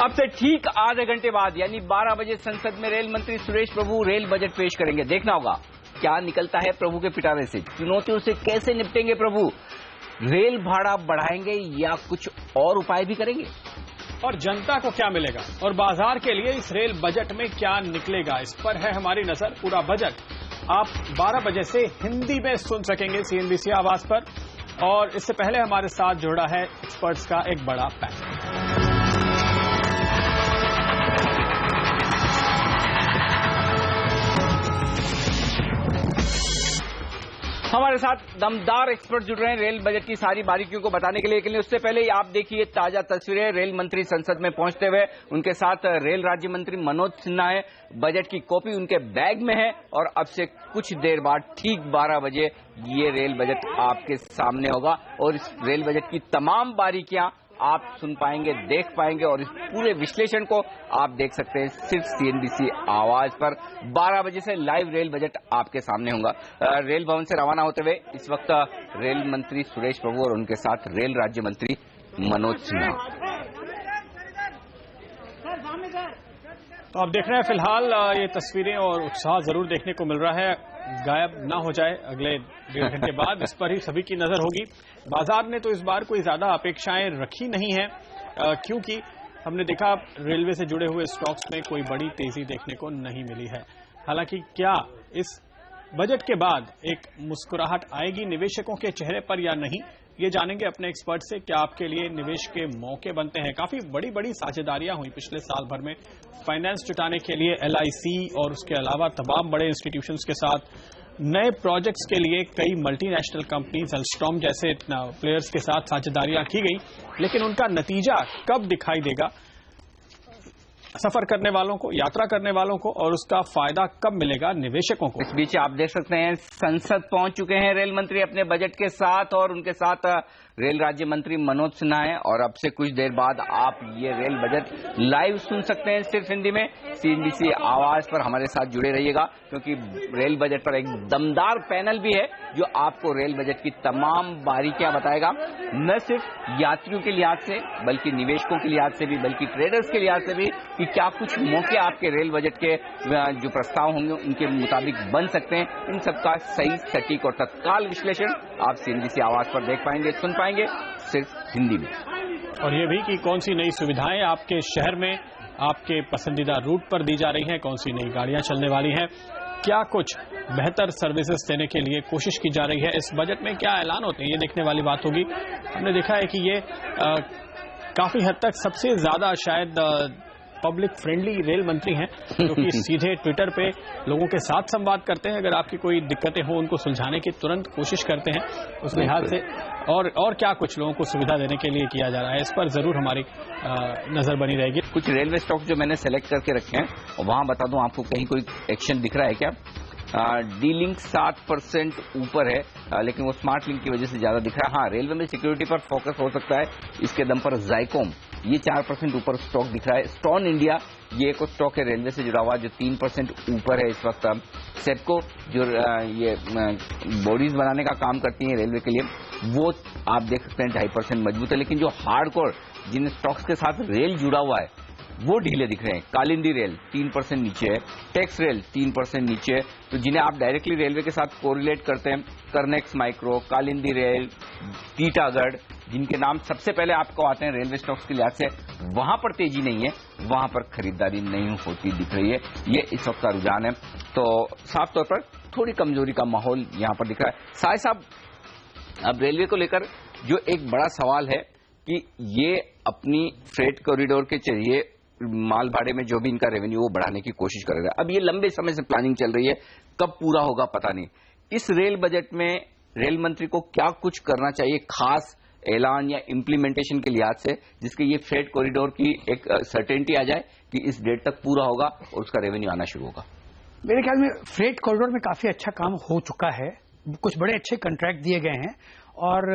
अब से ठीक आधे घंटे बाद यानी 12 बजे संसद में रेल मंत्री सुरेश प्रभु रेल बजट पेश करेंगे। देखना होगा क्या निकलता है प्रभु के पिटारे से, चुनौतियों से कैसे निपटेंगे प्रभु, रेल भाड़ा बढ़ाएंगे या कुछ और उपाय भी करेंगे, और जनता को क्या मिलेगा और बाजार के लिए इस रेल बजट में क्या निकलेगा, इस पर है हमारी नजर। पूरा बजट आप 12 बजे से हिंदी में सुन सकेंगे CNBC आवाज पर। और इससे पहले हमारे साथ जुड़ा है एक्सपर्ट्स का एक बड़ा पैनल। हमारे साथ दमदार एक्सपर्ट जुड़ रहे हैं रेल बजट की सारी बारीकियों को बताने के लिए। लेकिन उससे पहले आप देखिए ताजा तस्वीरें, रेल मंत्री संसद में पहुंचते हुए, उनके साथ रेल राज्य मंत्री मनोज सिन्हा है। बजट की कॉपी उनके बैग में है और अब से कुछ देर बाद ठीक 12 बजे ये रेल बजट आपके सामने होगा और इस रेल बजट की तमाम बारीकियां आप सुन पाएंगे, देख पाएंगे और इस पूरे विश्लेषण को आप देख सकते हैं सिर्फ CNBC आवाज पर। 12 बजे से लाइव रेल बजट आपके सामने होगा। रेल भवन से रवाना होते हुए इस वक्त रेल मंत्री सुरेश प्रभु और उनके साथ रेल राज्य मंत्री मनोज सिन्हा। तो आप देख रहे हैं फिलहाल ये तस्वीरें और उत्साह जरूर देखने को मिल रहा है, गायब ना हो जाए अगले 1.5 घंटे बाद, इस पर ही सभी की नजर होगी। बाजार ने तो इस बार कोई ज्यादा अपेक्षाएं रखी नहीं है, क्योंकि हमने देखा रेलवे से जुड़े हुए स्टॉक्स में कोई बड़ी तेजी देखने को नहीं मिली है। हालांकि क्या इस बजट के बाद एक मुस्कुराहट आएगी निवेशकों के चेहरे पर या नहीं, ये जानेंगे अपने एक्सपर्ट से। क्या आपके लिए निवेश के मौके बनते हैं? काफी बड़ी बड़ी साझेदारियां हुई पिछले साल भर में फाइनेंस जुटाने के लिए LIC और उसके अलावा तमाम बड़े इंस्टीट्यूशंस के साथ, नए प्रोजेक्ट्स के लिए कई मल्टीनेशनल कंपनीज अल्स्टॉम जैसे प्लेयर्स के साथ साझेदारियां की गई, लेकिन उनका नतीजा कब दिखाई देगा सफर करने वालों को, यात्रा करने वालों को, और उसका फायदा कब मिलेगा निवेशकों को? इस बीच आप देख सकते हैं संसद पहुंच चुके हैं रेल मंत्री अपने बजट के साथ और उनके साथ रेल राज्य मंत्री मनोज सिन्हा है। और अब से कुछ देर बाद आप ये रेल बजट लाइव सुन सकते हैं सिर्फ हिंदी में। CNBC आवाज पर हमारे साथ जुड़े रहिएगा, क्योंकि रेल बजट पर एक दमदार पैनल भी है जो आपको रेल बजट की तमाम बारीकियां बताएगा, न सिर्फ यात्रियों के लिहाज से बल्कि निवेशकों के लिहाज से भी, बल्कि ट्रेडर्स के लिहाज से भी, कि क्या कुछ मौके आपके रेल बजट के जो प्रस्ताव होंगे उनके मुताबिक बन सकते हैं। इन सबका सही, सटीक और तत्काल विश्लेषण आप CNBC आवाज पर देख पाएंगे, सुन पाएंगे सिर्फ हिंदी में। और ये भी कि कौन सी नई सुविधाएं आपके शहर में आपके पसंदीदा रूट पर दी जा रही हैं, कौन सी नई गाड़ियां चलने वाली हैं, क्या कुछ बेहतर सर्विसेज देने के लिए कोशिश की जा रही है, इस बजट में क्या ऐलान होते हैं, ये देखने वाली बात होगी। हमने देखा है कि ये काफी हद तक सबसे ज्यादा शायद पब्लिक फ्रेंडली रेल मंत्री हैं, जो कि सीधे ट्विटर पे लोगों के साथ संवाद करते हैं। अगर आपकी कोई दिक्कतें हो उनको सुलझाने की तुरंत कोशिश करते हैं, उस लिहाज से और क्या कुछ लोगों को सुविधा देने के लिए किया जा रहा है, इस पर जरूर हमारी नजर बनी रहेगी। कुछ रेलवे स्टॉक जो मैंने सेलेक्ट करके रखे हैं, और वहां बता दूं आपको कहीं कोई एक्शन दिख रहा है क्या? D-Link 7% ऊपर है, लेकिन वो स्मार्ट लिंक की वजह से ज्यादा दिख रहा है। हाँ, रेलवे में सिक्योरिटी पर फोकस हो सकता है, इसके दम पर ज़ाइकोम ये 4% ऊपर स्टॉक दिख रहा है। स्टॉन इंडिया ये एक स्टॉक है रेलवे से जुड़ा हुआ जो 3% ऊपर है इस वक्त। सेपको जो ये बॉडीज बनाने का काम करती है रेलवे के लिए, वो आप देख सकते हैं 2.5% मजबूत है। लेकिन जो हार्डकोर जिन स्टॉक्स के साथ रेल जुड़ा हुआ है वो ढीले दिख रहे हैं। कालिंदी रेल 3% नीचे है, टेक्स रेल 3% नीचे है। तो जिन्हें आप डायरेक्टली रेलवे के साथ कोरिलेट करते हैं, करनेक्स माइक्रो, कालिंदी रेल, टीटागढ़, जिनके नाम सबसे पहले आपको आते हैं रेलवे स्टॉक्स के लिहाज से, वहां पर तेजी नहीं है, वहां पर खरीदारी नहीं होती दिख रही है। ये इस वक्त का रुझान है। तो साफ तौर पर थोड़ी कमजोरी का माहौल यहां पर दिख रहा है। साहब, अब रेलवे को लेकर जो एक बड़ा सवाल है कि ये अपनी फ्रेट कॉरिडोर के जरिए माल भाड़े में जो भी इनका रेवेन्यू वो बढ़ाने की कोशिश कर रहा है। अब ये लंबे समय से प्लानिंग चल रही है, कब पूरा होगा पता नहीं। इस रेल बजट में रेल मंत्री को क्या कुछ करना चाहिए खास ऐलान या इम्प्लीमेंटेशन के लिहाज से, जिसके ये फ्रेट कॉरिडोर की एक सर्टेनिटी आ जाए कि इस डेट तक पूरा होगा और उसका रेवेन्यू आना शुरू होगा? मेरे ख्याल में फ्रेट कॉरिडोर में काफी अच्छा काम हो चुका है, कुछ बड़े अच्छे कॉन्ट्रैक्ट दिए गए हैं। और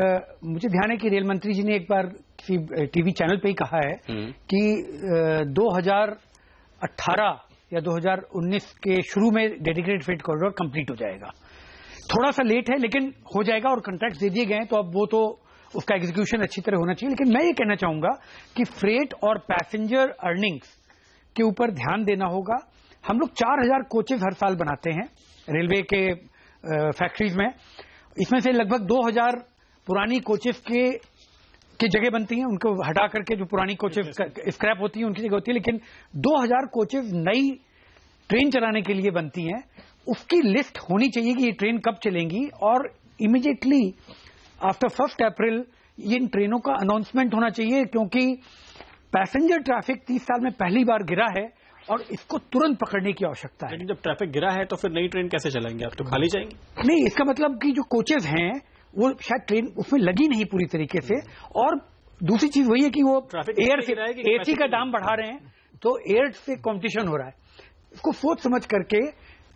मुझे ध्यान है कि रेल मंत्री जी ने एक बार किसी टीवी चैनल पे ही कहा है कि 2018 या 2019 के शुरू में डेडिकेटेड फ्रेट कॉरिडोर कंप्लीट हो जाएगा। थोड़ा सा लेट है लेकिन हो जाएगा और कॉन्ट्रैक्ट दे दिए गए हैं, तो अब वो तो उसका एग्जीक्यूशन अच्छी तरह होना चाहिए। लेकिन मैं ये कहना चाहूंगा कि फ्रेट और पैसेंजर अर्निंग्स के ऊपर ध्यान देना होगा। हम लोग 4000 कोचेज हर साल बनाते हैं रेलवे के फैक्ट्रीज में। इसमें से लगभग 2000 पुरानी कोचेज की जगह बनती हैं, उनको हटा करके जो पुरानी कोचेज स्क्रैप होती है उनकी जगह होती है। लेकिन 2000 कोचेज नई ट्रेन चलाने के लिए बनती हैं। उसकी लिस्ट होनी चाहिए कि ये ट्रेन कब चलेंगी, और इमीडिएटली आफ्टर 1 अप्रैल इन ट्रेनों का अनाउंसमेंट होना चाहिए, क्योंकि पैसेंजर ट्रैफिक 30 साल में पहली बार गिरा है और इसको तुरंत पकड़ने की आवश्यकता है। लेकिन जब ट्रैफिक गिरा है तो फिर नई ट्रेन कैसे चलाएंगे? आप तो खाली जाएंगे? नहीं, इसका मतलब कि जो कोचेज हैं वो शायद ट्रेन उसमें लगी नहीं पूरी तरीके से। और दूसरी चीज वही है कि वो एयर से एसी का दाम बढ़ा रहे हैं, तो एयर से कॉम्पिटिशन हो रहा है। इसको सोच समझ करके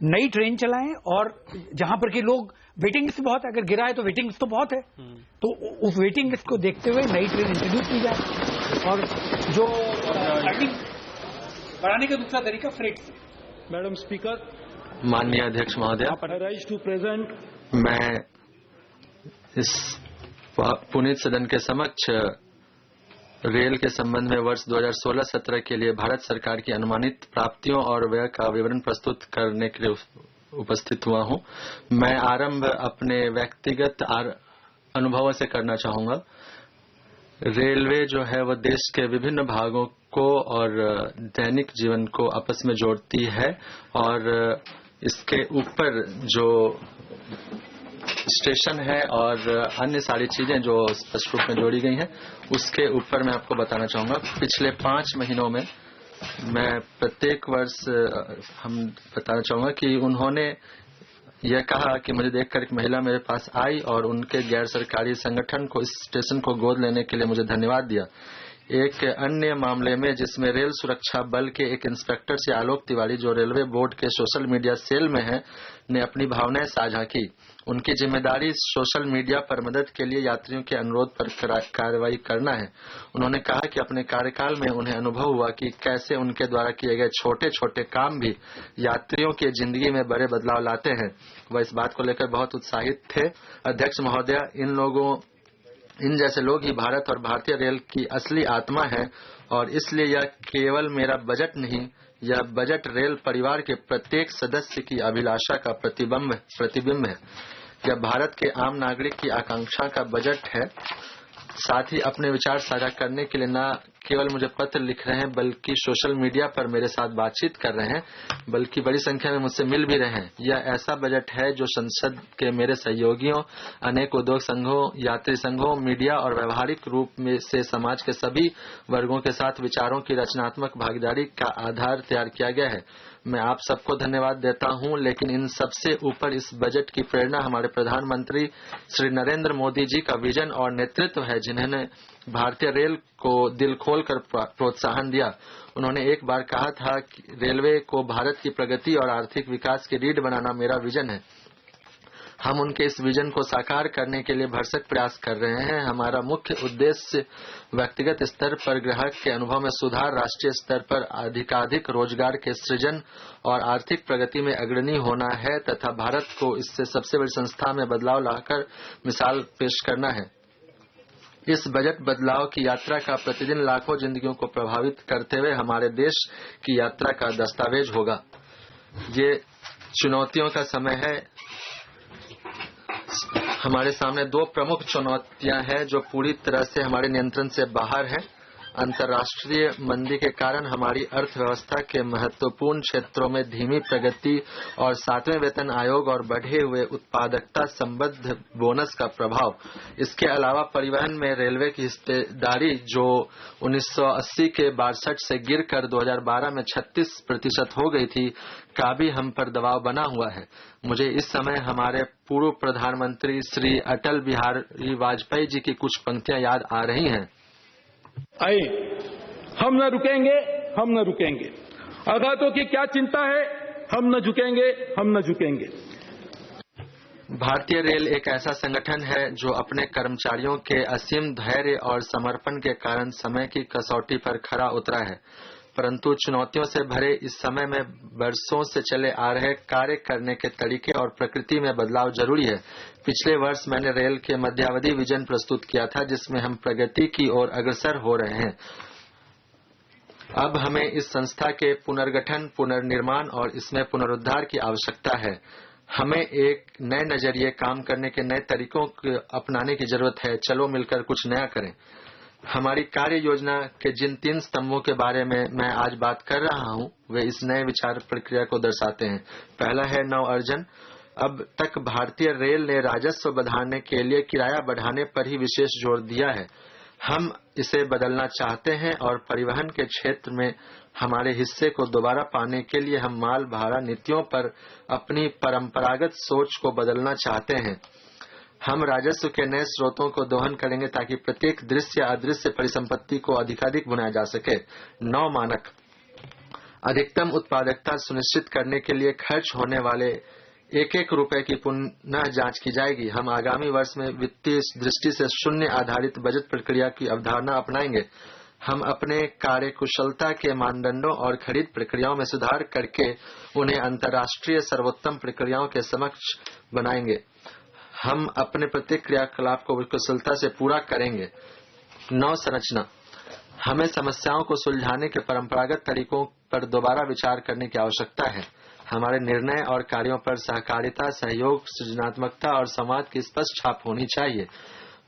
नई ट्रेन चलाएं, और जहां पर कि लोग वेटिंग लिस्ट बहुत है, अगर गिरा है तो वेटिंग लिस्ट तो बहुत है, तो उस वेटिंग लिस्ट को देखते हुए नई ट्रेन इंट्रोड्यूस की जाए। और जो बढ़ाने का दूसरा तरीका फ्रेट से। मैडम स्पीकर, माननीय अध्यक्ष महोदय, राइज टू प्रेजेंट, मैं इस पुनीत सदन के समक्ष रेल के संबंध में वर्ष 2016-17 के लिए भारत सरकार की अनुमानित प्राप्तियों और व्यय का विवरण प्रस्तुत करने के लिए उपस्थित हुआ हूं। मैं आरंभ अपने व्यक्तिगत अनुभवों से करना चाहूंगा। रेलवे जो है वह देश के विभिन्न भागों को और दैनिक जीवन को आपस में जोड़ती है, और इसके ऊपर जो स्टेशन है और अन्य सारी चीजें जो स्पष्ट रूप में जोड़ी गई हैं, उसके ऊपर मैं आपको बताना चाहूंगा। पिछले 5 महीनों में मैं प्रत्येक वर्ष हम बताना चाहूंगा कि उन्होंने यह कहा कि मुझे देखकर एक महिला मेरे पास आई और उनके गैर सरकारी संगठन को इस स्टेशन को गोद लेने के लिए मुझे धन्यवाद दिया। एक अन्य मामले में जिसमें रेल सुरक्षा बल के एक इंस्पेक्टर से आलोक तिवारी, जो रेलवे बोर्ड के सोशल मीडिया सेल में हैं, ने अपनी भावनाएं साझा की। उनकी जिम्मेदारी सोशल मीडिया पर मदद के लिए यात्रियों के अनुरोध पर कार्रवाई करना है। उन्होंने कहा कि अपने कार्यकाल में उन्हें अनुभव हुआ कि कैसे उनके द्वारा किए गए छोटे छोटे काम भी यात्रियों की जिंदगी में बड़े बदलाव लाते हैं। वह इस बात को लेकर बहुत उत्साहित थे। अध्यक्ष महोदय, इन जैसे लोग ही भारत और भारतीय रेल की असली आत्मा है, और इसलिए यह केवल मेरा बजट नहीं, यह बजट रेल परिवार के प्रत्येक सदस्य की अभिलाषा का प्रतिबिंब है। यह भारत के आम नागरिक की आकांक्षा का बजट है। साथ ही अपने विचार साझा करने के लिए न केवल मुझे पत्र लिख रहे हैं, बल्कि सोशल मीडिया पर मेरे साथ बातचीत कर रहे हैं, बल्कि बड़ी संख्या में मुझसे मिल भी रहे हैं। यह ऐसा बजट है जो संसद के मेरे सहयोगियों, अनेक उद्योग संघों, यात्री संघों, मीडिया और व्यवहारिक रूप में से समाज के सभी वर्गों के साथ विचारों की रचनात्मक भागीदारी का आधार तैयार किया गया है। मैं आप सबको धन्यवाद देता हूं, लेकिन इन सबसे ऊपर इस बजट की प्रेरणा हमारे प्रधानमंत्री श्री नरेंद्र मोदी जी का विजन और नेतृत्व है, जिन्होंने भारतीय रेल को दिल खोलकर प्रोत्साहन दिया। उन्होंने एक बार कहा था कि रेलवे को भारत की प्रगति और आर्थिक विकास की रीढ़ बनाना मेरा विजन है। हम उनके इस विजन को साकार करने के लिए भरसक प्रयास कर रहे हैं। हमारा मुख्य उद्देश्य व्यक्तिगत स्तर पर ग्राहक के अनुभव में सुधार, राष्ट्रीय स्तर पर अधिकाधिक रोजगार के सृजन और आर्थिक प्रगति में अग्रणी होना है, तथा भारत को इससे सबसे बड़ी संस्था में बदलाव लाकर मिसाल पेश करना है। इस बजट बदलाव की यात्रा का प्रतिदिन लाखों जिंदगियों को प्रभावित करते हुए हमारे देश की यात्रा का दस्तावेज होगा। ये चुनौतियों का समय है। हमारे सामने 2 प्रमुख चुनौतियां हैं जो पूरी तरह से हमारे नियंत्रण से बाहर है। अंतर्राष्ट्रीय मंदी के कारण हमारी अर्थव्यवस्था के महत्वपूर्ण क्षेत्रों में धीमी प्रगति और 7वें वेतन आयोग और बढ़े हुए उत्पादकता संबद्ध बोनस का प्रभाव। इसके अलावा परिवहन में रेलवे की हिस्सेदारी जो 1980 के 62 से गिरकर 2012 में 36% हो गई थी, का भी हम पर दबाव बना हुआ है। मुझे इस समय हमारे पूर्व प्रधानमंत्री श्री अटल बिहारी वाजपेयी जी की कुछ पंक्तियां याद आ रही हैं। आइए, हम न रुकेंगे, हम न रुकेंगे। आघातों की क्या चिंता है, हम न झुकेंगे, हम न झुकेंगे। भारतीय रेल एक ऐसा संगठन है जो अपने कर्मचारियों के असीम धैर्य और समर्पण के कारण समय की कसौटी पर खरा उतरा है। परंतु चुनौतियों से भरे इस समय में वर्षों से चले आ रहे कार्य करने के तरीके और प्रकृति में बदलाव जरूरी है। पिछले वर्ष मैंने रेल के मध्यावधि विजन प्रस्तुत किया था, जिसमें हम प्रगति की ओर अग्रसर हो रहे हैं। अब हमें इस संस्था के पुनर्गठन, पुनर्निर्माण और इसमें पुनरुद्धार की आवश्यकता है। हमें एक नए नजरिए, काम करने के नए तरीकों को अपनाने की जरूरत है। चलो मिलकर कुछ नया करें। हमारी कार्य योजना के जिन 3 स्तंभों के बारे में मैं आज बात कर रहा हूं, वे इस नए विचार प्रक्रिया को दर्शाते हैं। पहला है नव अर्जन। अब तक भारतीय रेल ने राजस्व बढ़ाने के लिए किराया बढ़ाने पर ही विशेष जोर दिया है। हम इसे बदलना चाहते हैं और परिवहन के क्षेत्र में हमारे हिस्से को दोबारा पाने के लिए हम माल भाड़ा नीतियों पर अपनी परंपरागत सोच को बदलना चाहते हैं। हम राजस्व के नए स्रोतों को दोहन करेंगे ताकि प्रत्येक दृश्य या अदृश्य परिसंपत्ति को अधिकाधिक बनाया जा सके। 9 मानक। अधिकतम उत्पादकता सुनिश्चित करने के लिए खर्च होने वाले एक रुपए की पुनः जांच की जाएगी। हम आगामी वर्ष में वित्तीय दृष्टि से शून्य आधारित बजट प्रक्रिया की अवधारणा अपनाएंगे। हम अपने कार्य कुशलता के मानदंडों और खरीद प्रक्रियाओं में सुधार करके उन्हें अंतर्राष्ट्रीय सर्वोत्तम प्रक्रियाओं के समक्ष बनाएंगे। हम अपने प्रत्येक क्रियाकलाप को कुशलता से पूरा करेंगे। 9 संरचना। हमें समस्याओं को सुलझाने के परंपरागत तरीकों पर दोबारा विचार करने की आवश्यकता है। हमारे निर्णय और कार्यों पर सहकारिता, सहयोग, सृजनात्मकता और संवाद की स्पष्ट छाप होनी चाहिए।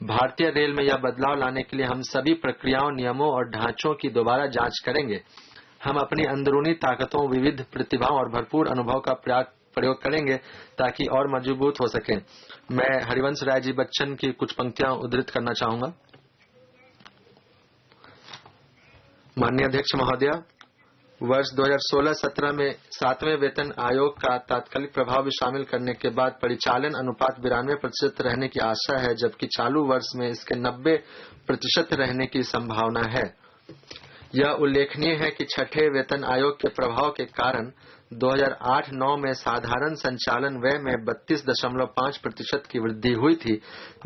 भारतीय रेल में यह बदलाव लाने के लिए हम सभी प्रक्रियाओं, नियमों और ढांचों की दोबारा जांच करेंगे। हम अपनी अंदरूनी ताकतों, विविध प्रतिभाओं और भरपूर अनुभव का प्रयोग करेंगे ताकि और मजबूत हो सके। मैं हरिवंश राय जी बच्चन की कुछ पंक्तियां उद्धृत करना चाहूंगा। माननीय अध्यक्ष महोदय, वर्ष 2016-17 में 7वें वेतन आयोग का तात्कालिक प्रभाव भी शामिल करने के बाद परिचालन अनुपात 92% रहने की आशा है, जबकि चालू वर्ष में इसके 90% रहने की संभावना है। यह उल्लेखनीय है कि छठे वेतन आयोग के प्रभाव के कारण 2008-9 में साधारण संचालन व्यय में 32.5% की वृद्धि हुई थी,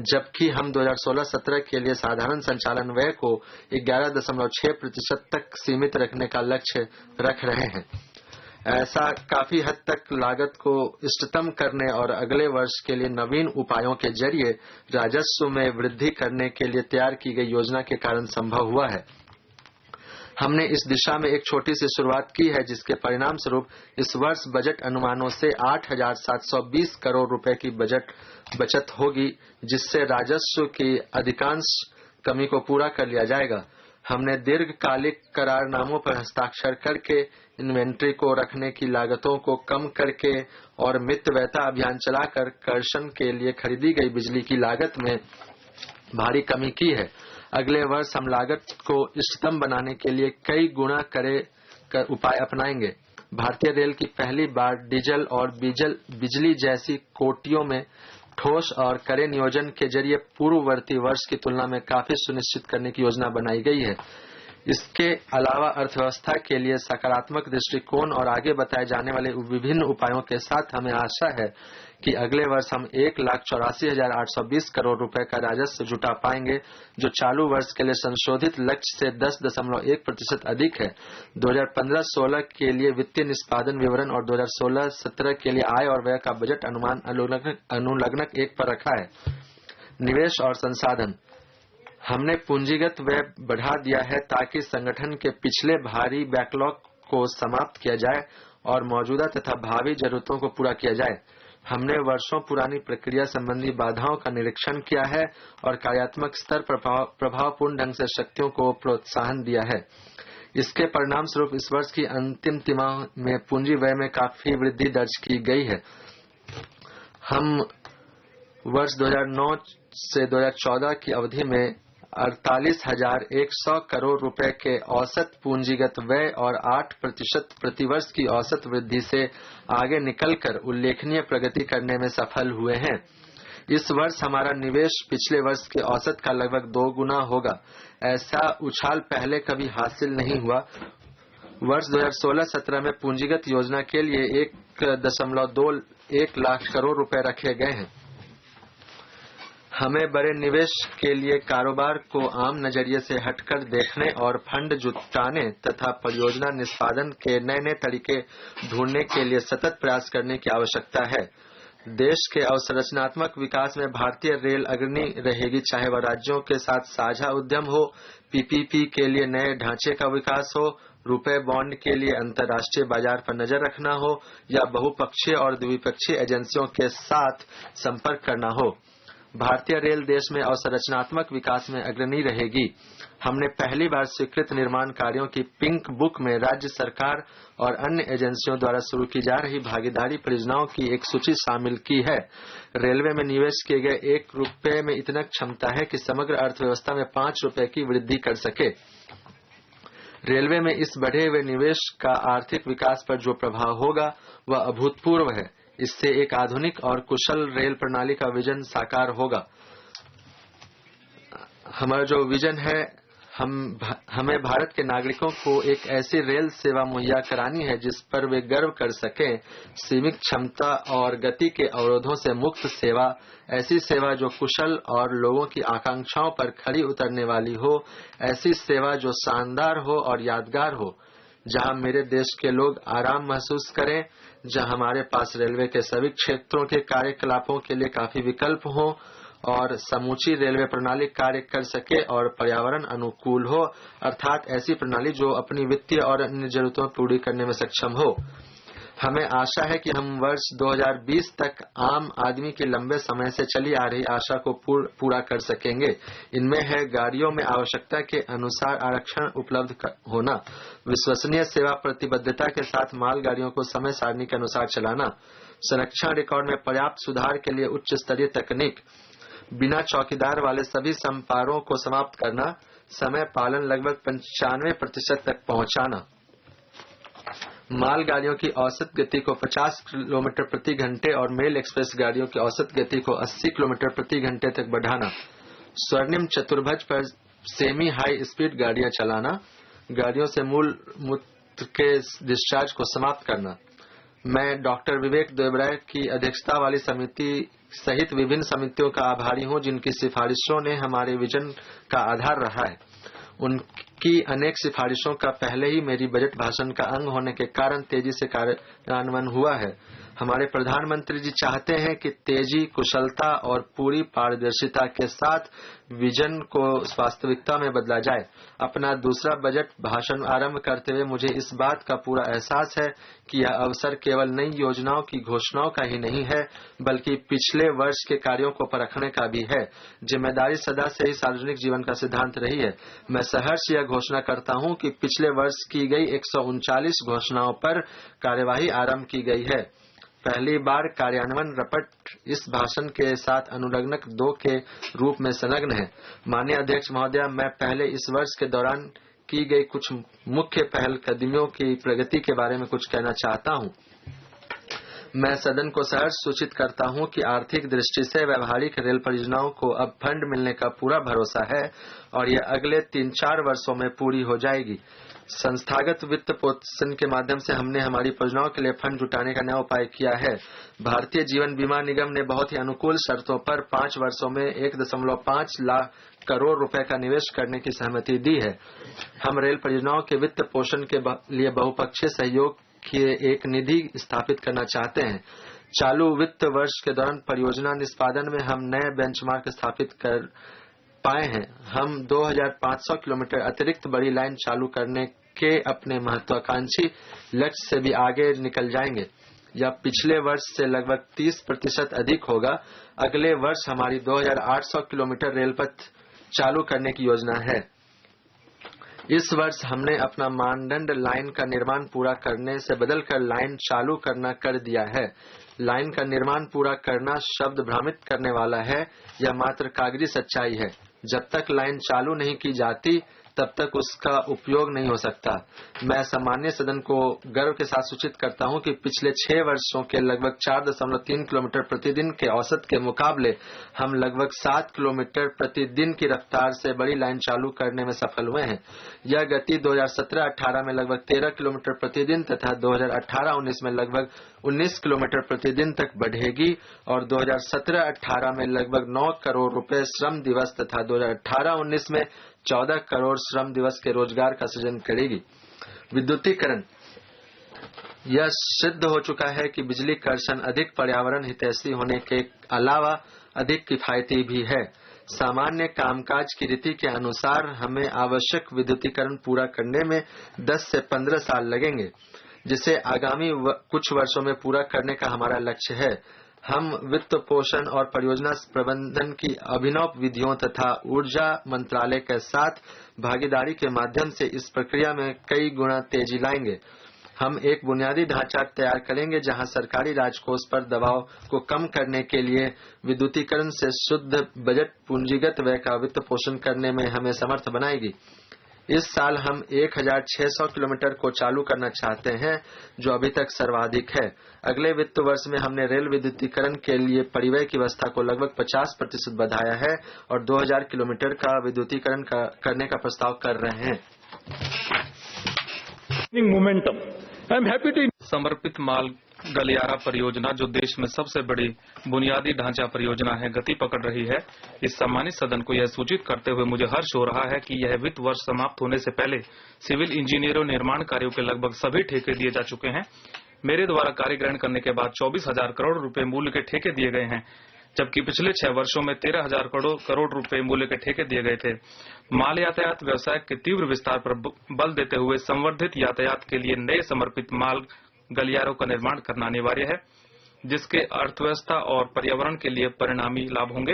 जबकि हम 2016-17 के लिए साधारण संचालन व्यय को 11.6% तक सीमित रखने का लक्ष्य रख रहे हैं। ऐसा काफी हद तक लागत को इष्टतम करने और अगले वर्ष के लिए नवीन उपायों के जरिए राजस्व में वृद्धि करने के लिए तैयार की गई योजना के कारण संभव हुआ है। हमने इस दिशा में एक छोटी सी शुरुआत की है, जिसके परिणाम स्वरूप इस वर्ष बजट अनुमानों से 8,720 करोड़ रुपए की बचत होगी, जिससे राजस्व की अधिकांश कमी को पूरा कर लिया जाएगा। हमने दीर्घकालिक करारनामों पर हस्ताक्षर करके, इन्वेंट्री को रखने की लागतों को कम करके और मितव्ययता अभियान चलाकर कर्षण के लिए खरीदी गई बिजली की लागत में भारी कमी की है। अगले वर्ष हम लागत को इष्टतम बनाने के लिए कई गुना कर उपाय अपनाएंगे। भारतीय रेल की पहली बार डीजल और बिजली जैसी कोटियों में ठोस और कड़े नियोजन के जरिए पूर्ववर्ती वर्ष की तुलना में काफी सुनिश्चित करने की योजना बनाई गई है। इसके अलावा अर्थव्यवस्था के लिए सकारात्मक दृष्टिकोण और आगे बताए जाने वाले विभिन्न उपायों के साथ हमें आशा है कि अगले वर्ष हम 1,84,820 करोड़ रुपए का राजस्व जुटा पाएंगे, जो चालू वर्ष के लिए संशोधित लक्ष्य से 10.1% अधिक है। 2015-16 के लिए वित्तीय निष्पादन विवरण और 2016-17 के लिए आय और व्यय का बजट अनुमान अनुलग्नक 1 पर रखा है। निवेश और संसाधन। हमने पूंजीगत व्यय बढ़ा दिया है ताकि संगठन के पिछले भारी बैकलॉग को समाप्त किया जाए और मौजूदा तथा भावी जरूरतों को पूरा किया जाए। हमने वर्षों पुरानी प्रक्रिया संबंधी बाधाओं का निरीक्षण किया है और कार्यात्मक स्तर पर प्रभावपूर्ण ढंग से शक्तियों को प्रोत्साहन दिया है। इसके परिणाम स्वरूप इस वर्ष की अंतिम तिमाही में पूंजी व्यय में काफी वृद्धि दर्ज की गई है। हम वर्ष 2009 से 2014 की अवधि में 48,100 करोड़ रुपए के औसत पूंजीगत व्यय और 8% प्रतिवर्ष की औसत वृद्धि से आगे निकलकर उल्लेखनीय प्रगति करने में सफल हुए हैं। इस वर्ष हमारा निवेश पिछले वर्ष के औसत का लगभग 2 गुना होगा। ऐसा उछाल पहले कभी हासिल नहीं हुआ। वर्ष 2016-17 में पूंजीगत योजना के लिए 1.21 लाख करोड़ रुपए रखे गए हैं। हमें बड़े निवेश के लिए कारोबार को आम नजरिए से हटकर देखने और फंड जुटाने तथा परियोजना निष्पादन के नए नए तरीके ढूंढने के लिए सतत प्रयास करने की आवश्यकता है। देश के अवसंरचनात्मक विकास में भारतीय रेल अग्रणी रहेगी, चाहे वह राज्यों के साथ साझा उद्यम हो, पीपीपी के लिए नए ढांचे का विकास हो, रुपए बॉन्ड के लिए अंतर्राष्ट्रीय बाजार पर नजर रखना हो या बहुपक्षीय और द्विपक्षीय एजेंसियों के साथ संपर्क करना हो। भारतीय रेल देश में अवसंरचनात्मक विकास में अग्रणी रहेगी। हमने पहली बार स्वीकृत निर्माण कार्यों की पिंक बुक में राज्य सरकार और अन्य एजेंसियों द्वारा शुरू की जा रही भागीदारी परियोजनाओं की एक सूची शामिल की है। रेलवे में निवेश किए गए 1 रुपए में इतना क्षमता है कि समग्र अर्थव्यवस्था में 5 रुपए की वृद्धि कर सके। रेलवे में इस बढ़े हुए निवेश का आर्थिक विकास पर जो प्रभाव होगा वह अभूतपूर्व है। इससे एक आधुनिक और कुशल रेल प्रणाली का विजन साकार होगा। हमारा जो विजन है, हमें भारत के नागरिकों को एक ऐसी रेल सेवा मुहैया करानी है जिस पर वे गर्व कर सकें। सीमित क्षमता और गति के अवरोधों से मुक्त सेवा, ऐसी सेवा जो कुशल और लोगों की आकांक्षाओं पर खरी उतरने वाली हो, ऐसी सेवा जो शानदार हो और यादगार हो, जहां मेरे देश के लोग आराम महसूस करें, जहां हमारे पास रेलवे के सभी क्षेत्रों के कार्यकलापों के लिए काफी विकल्प हों और समूची रेलवे प्रणाली कार्य कर सके और पर्यावरण अनुकूल हो, अर्थात ऐसी प्रणाली जो अपनी वित्तीय और अन्य जरूरतों पूरी करने में सक्षम हो। हमें आशा है कि हम वर्ष 2020 तक आम आदमी की लंबे समय से चली आ रही आशा को पूरा कर सकेंगे। इनमें है गाड़ियों में आवश्यकता के अनुसार आरक्षण उपलब्ध होना, विश्वसनीय सेवा प्रतिबद्धता के साथ मालगाड़ियों को समय सारणी के अनुसार चलाना, संरक्षण रिकॉर्ड में पर्याप्त सुधार के लिए उच्च स्तरीय तकनीक, बिना चौकीदार वाले सभी संपारों को समाप्त करना, समय पालन लगभग 95% तक पहुंचाना, मालगाड़ियों की औसत गति को 50 किलोमीटर प्रति घंटे और मेल एक्सप्रेस गाड़ियों की औसत गति को 80 किलोमीटर प्रति घंटे तक बढ़ाना, स्वर्णिम चतुर्भुज पर सेमी हाई स्पीड गाड़ियां चलाना, गाड़ियों से मूल मूत्र के डिस्चार्ज को समाप्त करना। मैं डॉक्टर विवेक देवराय की अध्यक्षता वाली समिति सहित विभिन्न समितियों का आभारी हूं, जिनकी सिफारिशों ने हमारे विजन का आधार रहा है। उनकी अनेक सिफारिशों का पहले ही मेरी बजट भाषण का अंग होने के कारण तेजी से कार्यान्वयन हुआ है। हमारे प्रधानमंत्री जी चाहते हैं कि तेजी, कुशलता और पूरी पारदर्शिता के साथ विजन को वास्तविकता में बदला जाए। अपना दूसरा बजट भाषण आरंभ करते हुए मुझे इस बात का पूरा एहसास है कि यह अवसर केवल नई योजनाओं की घोषणाओं का ही नहीं है, बल्कि पिछले वर्ष के कार्यों को परखने का भी है। जिम्मेदारी सदा से ही सार्वजनिक जीवन का सिद्धांत रही है। मैं सहर्ष यह घोषणा करता हूं कि पिछले वर्ष की गई 139 घोषणाओं पर कार्यवाही आरंभ की गई है। पहली बार कार्यान्वयन रपट इस भाषण के साथ अनुलग्नक 2 के रूप में संलग्न है। माननीय अध्यक्ष महोदय, मैं पहले इस वर्ष के दौरान की गई कुछ मुख्य पहल कदमियों की प्रगति के बारे में कुछ कहना चाहता हूं। मैं सदन को सहर्ष सूचित करता हूं कि आर्थिक दृष्टि से व्यवहारिक रेल परियोजनाओं को अब फंड मिलने का पूरा भरोसा है और यह अगले 3-4 वर्षों में पूरी हो जाएगी। संस्थागत वित्त पोषण के माध्यम से हमने हमारी परियोजनाओं के लिए फंड जुटाने का नया उपाय किया है। भारतीय जीवन बीमा निगम ने बहुत ही अनुकूल शर्तों पर 5 वर्षों में 1.5 लाख करोड़ रुपए का निवेश करने की सहमति दी है। हम रेल परियोजनाओं के वित्त पोषण के लिए बहुपक्षीय सहयोग की एक निधि स्थापित करना चाहते हैं। चालू वित्त वर्ष के दौरान परियोजना निष्पादन में हम नए बेंचमार्क स्थापित कर पाए हैं। हम 2500 किलोमीटर अतिरिक्त बड़ी लाइन चालू करने के अपने महत्वाकांक्षी लक्ष्य से भी आगे निकल जाएंगे। यह पिछले वर्ष से लगभग 30% अधिक होगा। अगले वर्ष हमारी 2800 किलोमीटर रेलपथ चालू करने की योजना है। इस वर्ष हमने अपना मानदंड लाइन का निर्माण पूरा करने से बदलकर लाइन चालू करना कर दिया है। लाइन का निर्माण पूरा करना शब्द भ्रमित करने वाला है, यह मात्र कागजी सच्चाई है। जब तक लाइन चालू नहीं की जाती तब तक उसका उपयोग नहीं हो सकता। मैं सम्मानीय सदन को गर्व के साथ सूचित करता हूं कि पिछले 6 वर्षों के लगभग 4.3 किलोमीटर प्रतिदिन के औसत के मुकाबले हम लगभग 7 किलोमीटर प्रतिदिन की रफ्तार से बड़ी लाइन चालू करने में सफल हुए हैं। यह गति 2017-18 में लगभग 13 किलोमीटर प्रतिदिन तथा 2018-19 में लगभग 19 किलोमीटर प्रतिदिन तक बढ़ेगी और 2017-18 में लगभग 9 करोड़ रुपए श्रम दिवस तथा 2018-19 में 14 करोड़ श्रम दिवस के रोजगार का सृजन करेगी। विद्युतीकरण, यह सिद्ध हो चुका है कि बिजली कर्षण अधिक पर्यावरण हितैषी होने के अलावा अधिक किफायती भी है। सामान्य कामकाज की रीति के अनुसार हमें आवश्यक विद्युतीकरण पूरा करने में 10 से 15 साल लगेंगे, जिसे आगामी कुछ वर्षों में पूरा करने का हमारा लक्ष्य है। हम वित्त पोषण और परियोजना प्रबंधन की अभिनव विधियों तथा ऊर्जा मंत्रालय के साथ भागीदारी के माध्यम से इस प्रक्रिया में कई गुना तेजी लाएंगे। हम एक बुनियादी ढांचा तैयार करेंगे जहां सरकारी राजकोष पर दबाव को कम करने के लिए विद्युतीकरण से शुद्ध बजट पूंजीगत व्यय का वित्त पोषण करने में हमें समर्थ बनाएगी। इस साल हम 1600 किलोमीटर को चालू करना चाहते हैं, जो अभी तक सर्वाधिक है। अगले वित्त वर्ष में हमने रेल विद्युतीकरण के लिए परिव्यय की व्यवस्था को लगभग 50% बढ़ाया है और 2000 किलोमीटर का विद्युतीकरण करने का प्रस्ताव कर रहे हैं। Momentum, I am happy to समर्पित माल गलियारा परियोजना, जो देश में सबसे बड़ी बुनियादी ढांचा परियोजना है, गति पकड़ रही है। इस सम्मानित सदन को यह सूचित करते हुए मुझे हर्ष हो रहा है कि यह वित्त वर्ष समाप्त होने से पहले सिविल इंजीनियरों निर्माण कार्यों के लगभग सभी ठेके दिए जा चुके हैं। मेरे द्वारा कार्य ग्रहण करने के बाद 24,000 करोड़ रुपए मूल्य के ठेके दिए गए हैं, जबकि पिछले 6 वर्षों में 13,000 करोड़ रुपए मूल्य के ठेके दिए गए थे। माल यातायात व्यवसाय के तीव्र विस्तार पर बल देते हुए संवर्धित यातायात के लिए नए समर्पित माल गलियारों का निर्माण करना अनिवार्य है, जिसके अर्थव्यवस्था और पर्यावरण के लिए परिणामी लाभ होंगे।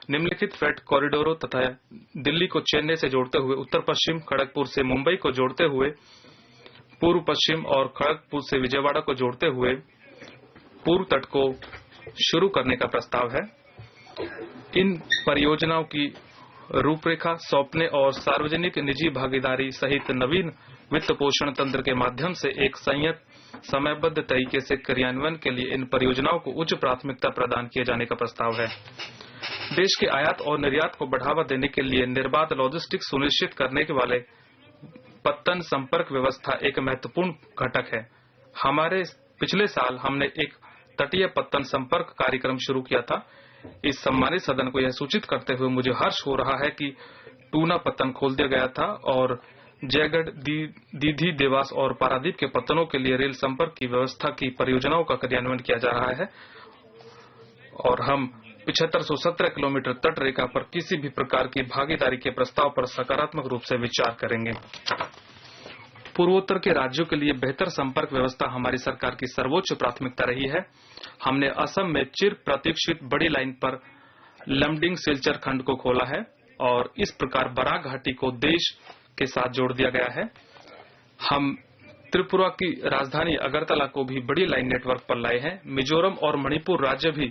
निम्नलिखित फ्रेट कॉरिडोरों तथा दिल्ली को चेन्नई से जोड़ते हुए उत्तर पश्चिम, खड़गपुर से मुंबई को जोड़ते हुए पूर्व पश्चिम और खड़गपुर से विजयवाड़ा को जोड़ते हुए पूर्व तट को शुरू करने का प्रस्ताव है। इन परियोजनाओं की रूपरेखा सौंपने और सार्वजनिक निजी भागीदारी सहित नवीन वित्त पोषण तंत्र के माध्यम से एक संयत समयबद्ध तरीके से क्रियान्वयन के लिए इन परियोजनाओं को उच्च प्राथमिकता प्रदान किए जाने का प्रस्ताव है। देश के आयात और निर्यात को बढ़ावा देने के लिए निर्बाध लॉजिस्टिक्स सुनिश्चित करने के वाले पत्तन संपर्क व्यवस्था एक महत्वपूर्ण घटक है। हमारे पिछले साल हमने एक तटीय पत्तन संपर्क कार्यक्रम शुरू किया था। इस सम्मानित सदन को यह सूचित करते हुए मुझे हर्ष हो रहा है कि टूना पत्तन खोल दिया गया था और जयगढ़, दीधी, देवास और पारादीप के पत्तनों के लिए रेल संपर्क की व्यवस्था की परियोजनाओं का क्रियान्वयन किया जा रहा है और हम 7517 किलोमीटर तट रेखा पर किसी भी प्रकार की भागीदारी के प्रस्ताव पर सकारात्मक रूप से विचार करेंगे। पूर्वोत्तर के राज्यों के लिए बेहतर संपर्क व्यवस्था हमारी सरकार की सर्वोच्च प्राथमिकता रही है। हमने असम में चिर प्रतीक्षित बड़ी लाइन पर लमडिंग सिलचर खंड को खोला है और इस प्रकार बराक घाटी को देश के साथ जोड़ दिया गया है। हम त्रिपुरा की राजधानी अगरतला को भी बड़ी लाइन नेटवर्क पर लाए हैं। मिजोरम और मणिपुर राज्य भी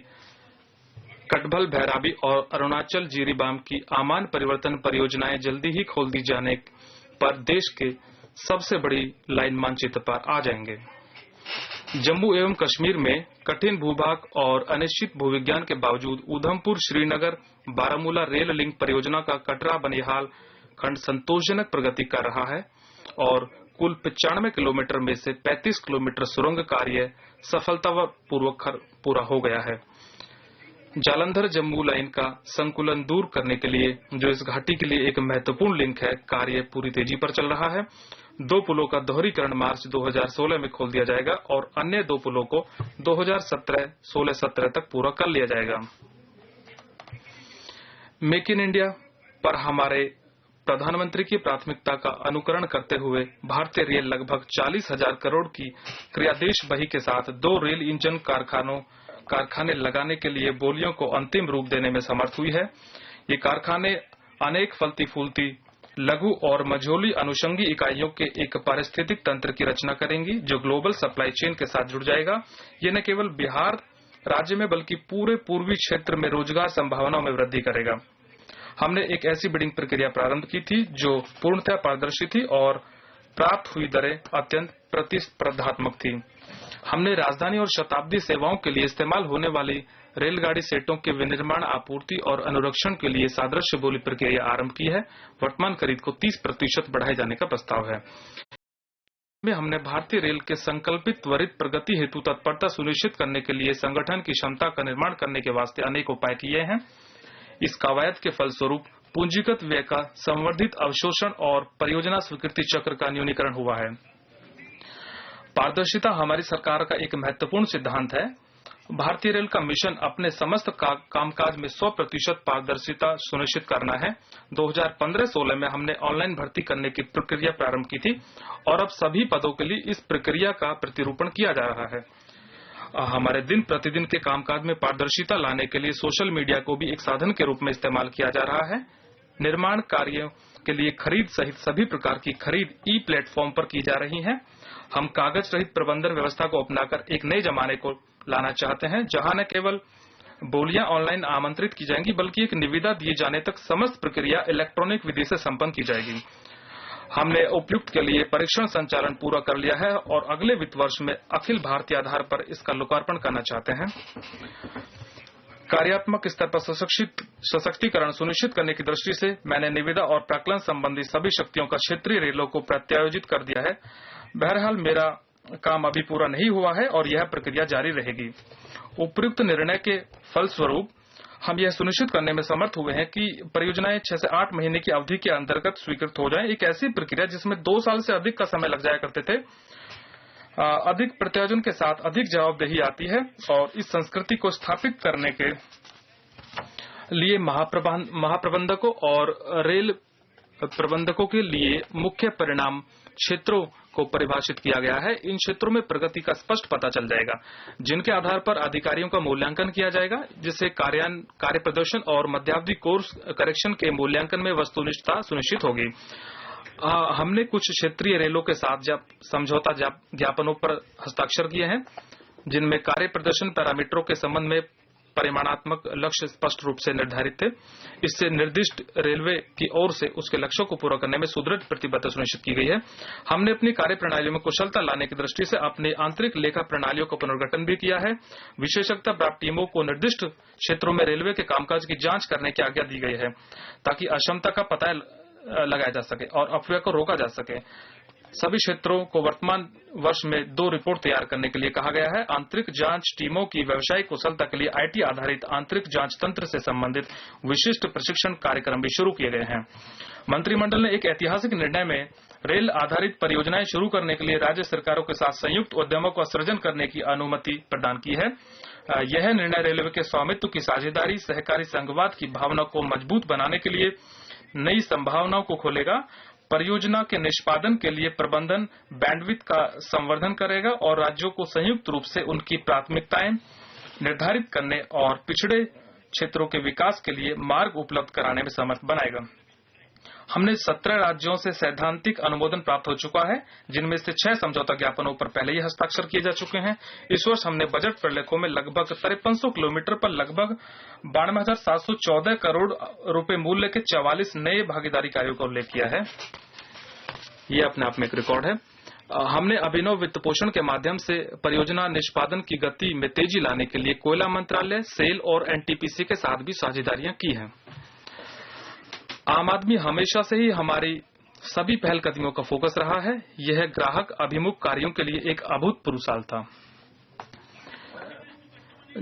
कटभल, भैराबी और अरुणाचल जिरीबाम की आमान परिवर्तन परियोजनाएं जल्दी ही खोल दी जाने पर देश के सबसे बड़ी लाइन मानचित्र पर आ जाएंगे। जम्मू एवं कश्मीर में कठिन भूभाग और अनिश्चित भूविज्ञान के बावजूद उधमपुर, श्रीनगर, बारामूला रेल लिंक परियोजना का कटरा बनिहाल खंड संतोषजनक प्रगति कर रहा है और कुल 95 किलोमीटर में से 35 किलोमीटर सुरंग कार्य सफलतापूर्वक पूरा हो गया है। जालंधर जम्मू लाइन का संकुलन दूर करने के लिए, जो इस घाटी के लिए एक महत्वपूर्ण लिंक है, कार्य पूरी तेजी पर चल रहा है। 2 पुलों का दोहरीकरण मार्च 2016 में खोल दिया जाएगा और अन्य 2 पुलों को 2016-17 तक पूरा कर लिया जाएगा। मेक इन इंडिया पर हमारे प्रधानमंत्री की प्राथमिकता का अनुकरण करते हुए भारतीय रेल लगभग 40,000 करोड़ की क्रियादेश बही के साथ 2 रेल इंजन कारखाने लगाने के लिए बोलियों को अंतिम रूप देने में समर्थ हुई है। ये कारखाने अनेक फलती फूलती लघु और मझोली अनुषंगी इकाइयों के एक पारिस्थितिक तंत्र की रचना करेंगी, जो ग्लोबल सप्लाई चेन के साथ जुड़ जाएगा। ये न केवल बिहार राज्य में बल्कि पूरे पूर्वी क्षेत्र में रोजगार संभावनाओं में वृद्धि करेगा। हमने एक ऐसी बिडिंग प्रक्रिया प्रारंभ की थी जो पूर्णतः पारदर्शी थी और प्राप्त हुई दरें अत्यंत प्रतिस्पर्धात्मक थी। हमने राजधानी और शताब्दी सेवाओं के लिए इस्तेमाल होने वाली रेलगाड़ी सेटों के विनिर्माण, आपूर्ति और अनुरक्षण के लिए सादृश्य बोली प्रक्रिया आरंभ की है। वर्तमान खरीद को 30% बढ़ाए जाने का प्रस्ताव है। में हमने भारतीय रेल के संकल्पित त्वरित प्रगति हेतु तत्परता सुनिश्चित करने के लिए संगठन की क्षमता का निर्माण करने के वास्ते अनेक उपाय किए हैं। इस कवायद के फलस्वरूप पूंजीगत व्यय का संवर्धित अवशोषण और परियोजना स्वीकृति चक्र का न्यूनीकरण हुआ है। पारदर्शिता हमारी सरकार का एक महत्वपूर्ण सिद्धांत है। भारतीय रेल का मिशन अपने समस्त कामकाज में 100% पारदर्शिता सुनिश्चित करना है। 2015-16 में हमने ऑनलाइन भर्ती करने की प्रक्रिया प्रारंभ की थी और अब सभी पदों के लिए इस प्रक्रिया का प्रतिरूपण किया जा रहा है। हमारे दिन प्रतिदिन के कामकाज में पारदर्शिता लाने के लिए सोशल मीडिया को भी एक साधन के रूप में इस्तेमाल किया जा रहा है। निर्माण कार्यों के लिए खरीद सहित सभी प्रकार की खरीद ई प्लेटफॉर्म पर की जा रही है। हम कागज रहित प्रबंधन व्यवस्था को अपनाकर एक नए जमाने को लाना चाहते हैं, जहां न केवल बोलियां ऑनलाइन आमंत्रित की जाएंगी बल्कि एक निविदा दिए जाने तक समस्त प्रक्रिया इलेक्ट्रॉनिक विधि से संपन्न की जाएगी। हमने उपयुक्त के लिए परीक्षण संचालन पूरा कर लिया है और अगले वित्त वर्ष में अखिल भारतीय आधार पर इसका लोकार्पण करना चाहते हैं। कार्यात्मक स्तर पर सशक्तिकरण सुनिश्चित करने की दृष्टि से मैंने निविदा और प्राक्कलन संबंधी सभी शक्तियों का क्षेत्रीय रेलों को प्रत्यायोजित कर दिया है। बहरहाल मेरा काम अभी पूरा नहीं हुआ है और यह प्रक्रिया जारी रहेगी। उपयुक्त निर्णय के फलस्वरूप हम यह सुनिश्चित करने में समर्थ हुए हैं कि परियोजनाएं 6 से 8 महीने की अवधि के अंतर्गत स्वीकृत हो जाएं। एक ऐसी प्रक्रिया जिसमें 2 साल से अधिक का समय लग जाया करते थे, अधिक प्रत्यायोजन के साथ अधिक जवाबदेही आती है और इस संस्कृति को स्थापित करने के लिए महाप्रबंधकों और रेल प्रबंधकों के लिए मुख्य परिणाम क्षेत्रों को परिभाषित किया गया है। इन क्षेत्रों में प्रगति का स्पष्ट पता चल जाएगा, जिनके आधार पर अधिकारियों का मूल्यांकन किया जाएगा, जिससे कार्य प्रदर्शन और मध्यावधि कोर्स करेक्शन के मूल्यांकन में वस्तुनिष्ठता सुनिश्चित होगी। हमने कुछ क्षेत्रीय रेलों के साथ समझौता ज्ञापनों पर हस्ताक्षर किए हैं, जिनमें कार्य प्रदर्शन पैरामीटरों के संबंध में परिमाणात्मक लक्ष्य स्पष्ट रूप से निर्धारित थे। इससे निर्दिष्ट रेलवे की ओर से उसके लक्ष्यों को पूरा करने में सुदृढ़ प्रतिबद्धता सुनिश्चित की गई है। हमने अपनी कार्य प्रणालियों में कुशलता लाने की दृष्टि से अपनी आंतरिक लेखा प्रणालियों का पुनर्गठन भी किया है। विशेषज्ञता प्राप्त टीमों को निर्दिष्ट क्षेत्रों में रेलवे के कामकाज की जांच करने की आज्ञा दी गई है, ताकि अक्षमता का पता लगाया जा सके और अपव्यय को रोका जा सके। सभी क्षेत्रों को वर्तमान वर्ष में 2 रिपोर्ट तैयार करने के लिए कहा गया है। आंतरिक जांच टीमों की व्यावसायिक कुशलता के लिए आईटी आधारित आंतरिक जांच तंत्र से संबंधित विशिष्ट प्रशिक्षण कार्यक्रम भी शुरू किए गए हैं। मंत्रिमंडल ने एक ऐतिहासिक निर्णय में रेल आधारित परियोजनाएं शुरू करने के लिए राज्य सरकारों के साथ संयुक्त उद्यमों का सृजन करने की अनुमति प्रदान की है। यह निर्णय रेलवे के स्वामित्व की साझेदारी, सहकारी संघवाद की भावना को मजबूत बनाने के लिए नई संभावनाओं को खोलेगा। परियोजना के निष्पादन के लिए प्रबंधन बैंडविड्थ का संवर्धन करेगा और राज्यों को संयुक्त रूप से उनकी प्राथमिकताएं निर्धारित करने और पिछड़े क्षेत्रों के विकास के लिए मार्ग उपलब्ध कराने में समर्थ बनाएगा। हमने 17 राज्यों से सैद्धांतिक अनुमोदन प्राप्त हो चुका है, जिनमें से 6 समझौता ज्ञापनों पर पहले ही हस्ताक्षर किए जा चुके हैं। इस वर्ष हमने बजट प्रलेखों में लगभग 5300 किलोमीटर पर लगभग 92,714 करोड़ रुपए मूल्य के 44 नए भागीदारी कार्यों का उल्लेख किया है। ये अपने आप में एक रिकॉर्ड है। हमने अभिनव वित्त पोषण के माध्यम से परियोजना निष्पादन की गति में तेजी लाने के लिए कोयला मंत्रालय, सेल और एनटीपीसी के साथ भी साझेदारियां की हैं। आम आदमी हमेशा से ही हमारी सभी पहलकदमियों का फोकस रहा है। यह ग्राहक अभिमुख कार्यों के लिए एक अभूतपूर्व साल था।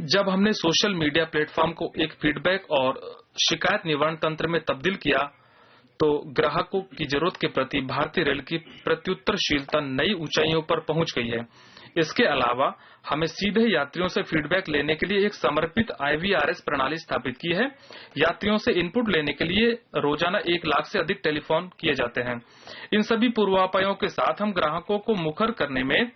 जब हमने सोशल मीडिया प्लेटफॉर्म को एक फीडबैक और शिकायत निवारण तंत्र में तब्दील किया, तो ग्राहकों की जरूरत के प्रति भारतीय रेल की प्रत्युत्तरशीलता नई ऊंचाइयों पर पहुंच गई है। इसके अलावा हमें सीधे यात्रियों से फीडबैक लेने के लिए एक समर्पित IVRS प्रणाली स्थापित की है। यात्रियों से इनपुट लेने के लिए रोजाना 1 लाख से अधिक टेलीफोन किए जाते हैं। इन सभी पूर्वापायों के साथ हम ग्राहकों को मुखर करने में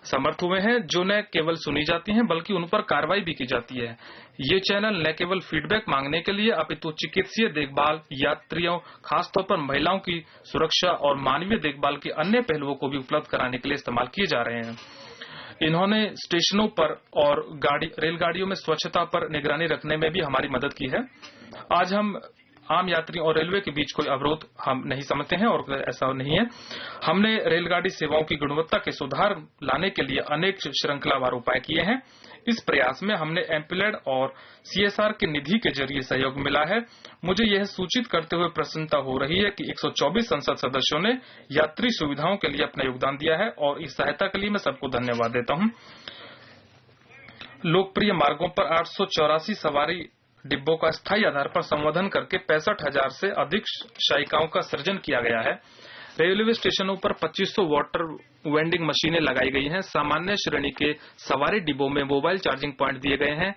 समर्थ हुए हैं, जो न केवल सुनी जाती हैं बल्कि उन पर कार्रवाई भी की जाती है। ये चैनल न केवल फीडबैक मांगने के लिए अपितु चिकित्सीय देखभाल, यात्रियों खासतौर पर महिलाओं की सुरक्षा और मानवीय देखभाल के अन्य पहलुओं को भी उपलब्ध कराने के लिए इस्तेमाल किए जा रहे हैं। इन्होंने स्टेशनों पर और रेलगाड़ियों में स्वच्छता पर निगरानी रखने में भी हमारी मदद की है। आज हम आम यात्रियों और रेलवे के बीच कोई अवरोध हम नहीं समझते हैं और ऐसा नहीं है। हमने रेलगाड़ी सेवाओं की गुणवत्ता के सुधार लाने के लिए अनेक श्रृंखलावार उपाय किए हैं। इस प्रयास में हमने एमपीलैड और सीएसआर की निधि के जरिए सहयोग मिला है। मुझे यह सूचित करते हुए प्रसन्नता हो रही है कि 124 संसद सदस्यों ने यात्री सुविधाओं के लिए अपना योगदान दिया है और इस सहायता के लिए मैं सबको धन्यवाद देता हूं। लोकप्रिय मार्गों पर 884 सवारी डिब्बों का स्थायी आधार पर संवर्धन करके 65,000 से अधिक शायिकाओं का सृजन किया गया है। रेलवे स्टेशनों पर 2500 वाटर वेंडिंग मशीनें लगाई गई हैं। सामान्य श्रेणी के सवारी डिब्बों में मोबाइल चार्जिंग पॉइंट दिए गए हैं।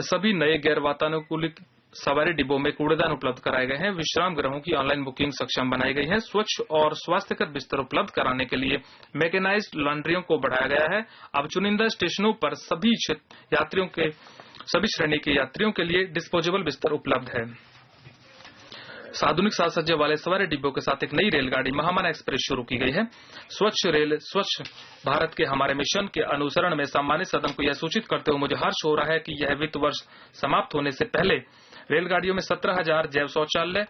सभी नए गैर वातानुकूलित सवारी डिब्बों में कूड़ेदान उपलब्ध कराए गए हैं। विश्राम गृहों की ऑनलाइन बुकिंग सक्षम बनाई गई है। स्वच्छ और स्वास्थ्यकर बिस्तर उपलब्ध कराने के लिए मैकेनाइज्ड लॉन्ड्रियों को बढ़ाया गया है। अब चुनिंदा स्टेशनों पर सभी श्रेणी के यात्रियों के लिए डिस्पोजेबल बिस्तर उपलब्ध है। आधुनिक साज सज्जे वाले सवारी डिब्बों के साथ एक नई रेलगाड़ी महामाना एक्सप्रेस शुरू की गई है। स्वच्छ भारत के हमारे मिशन के अनुसरण में सम्मानित सदन को यह सूचित करते हुए मुझे हर्ष हो रहा है कि यह वित्त वर्ष समाप्त होने से पहले रेलगाड़ियों में 17,000 जैव शौचालय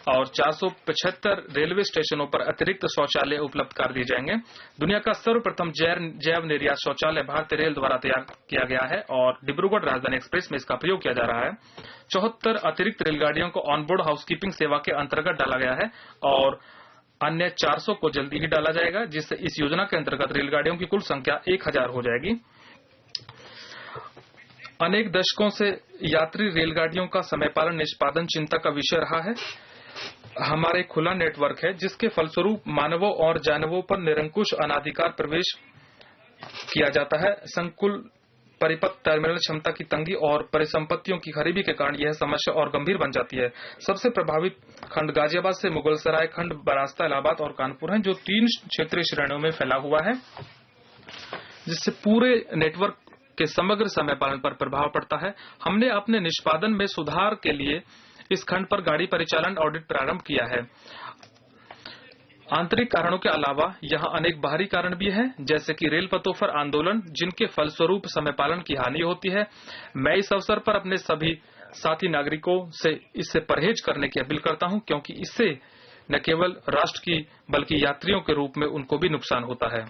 और 475 रेलवे स्टेशनों पर अतिरिक्त शौचालय उपलब्ध कर दिए जाएंगे। दुनिया का सर्वप्रथम जैव निर्यात शौचालय भारतीय रेल द्वारा तैयार किया गया है और डिब्रूगढ़ राजधानी एक्सप्रेस में इसका प्रयोग किया जा रहा है। 74 अतिरिक्त रेलगाड़ियों को ऑनबोर्ड हाउसकीपिंग सेवा के अंतर्गत डाला गया है और अन्य 400 को जल्दी ही डाला जाएगा, जिससे इस योजना के अंतर्गत रेलगाड़ियों की कुल संख्या 1000 हो जाएगी। अनेक दशकों से यात्री रेलगाड़ियों का समय पालन निष्पादन चिंता का विषय रहा है। हमारे खुला नेटवर्क है, जिसके फलस्वरूप मानवों और जानवरों पर निरंकुश अनाधिकार प्रवेश किया जाता है। संकुल परिपथ टर्मिनल क्षमता की तंगी और परिसंपत्तियों की खरीदी के कारण यह समस्या और गंभीर बन जाती है। सबसे प्रभावित खंड गाजियाबाद से मुगलसराय खंड, बरास्ता, इलाहाबाद और कानपुर हैं, जो 3 क्षेत्रीय श्रेणियों में फैला हुआ है, जिससे पूरे नेटवर्क के समग्र समय पालन पर प्रभाव पड़ता है। हमने अपने निष्पादन में सुधार के लिए इस खंड पर गाड़ी परिचालन ऑडिट प्रारंभ किया है। आंतरिक कारणों के अलावा यहाँ अनेक बाहरी कारण भी हैं, जैसे कि रेल पथों पर आंदोलन, जिनके फलस्वरूप समय पालन की हानि होती है। मैं इस अवसर पर अपने सभी साथी नागरिकों से इससे परहेज करने की अपील करता हूं, क्योंकि इससे न केवल राष्ट्र की बल्कि यात्रियों के रूप में उनको भी नुकसान होता है।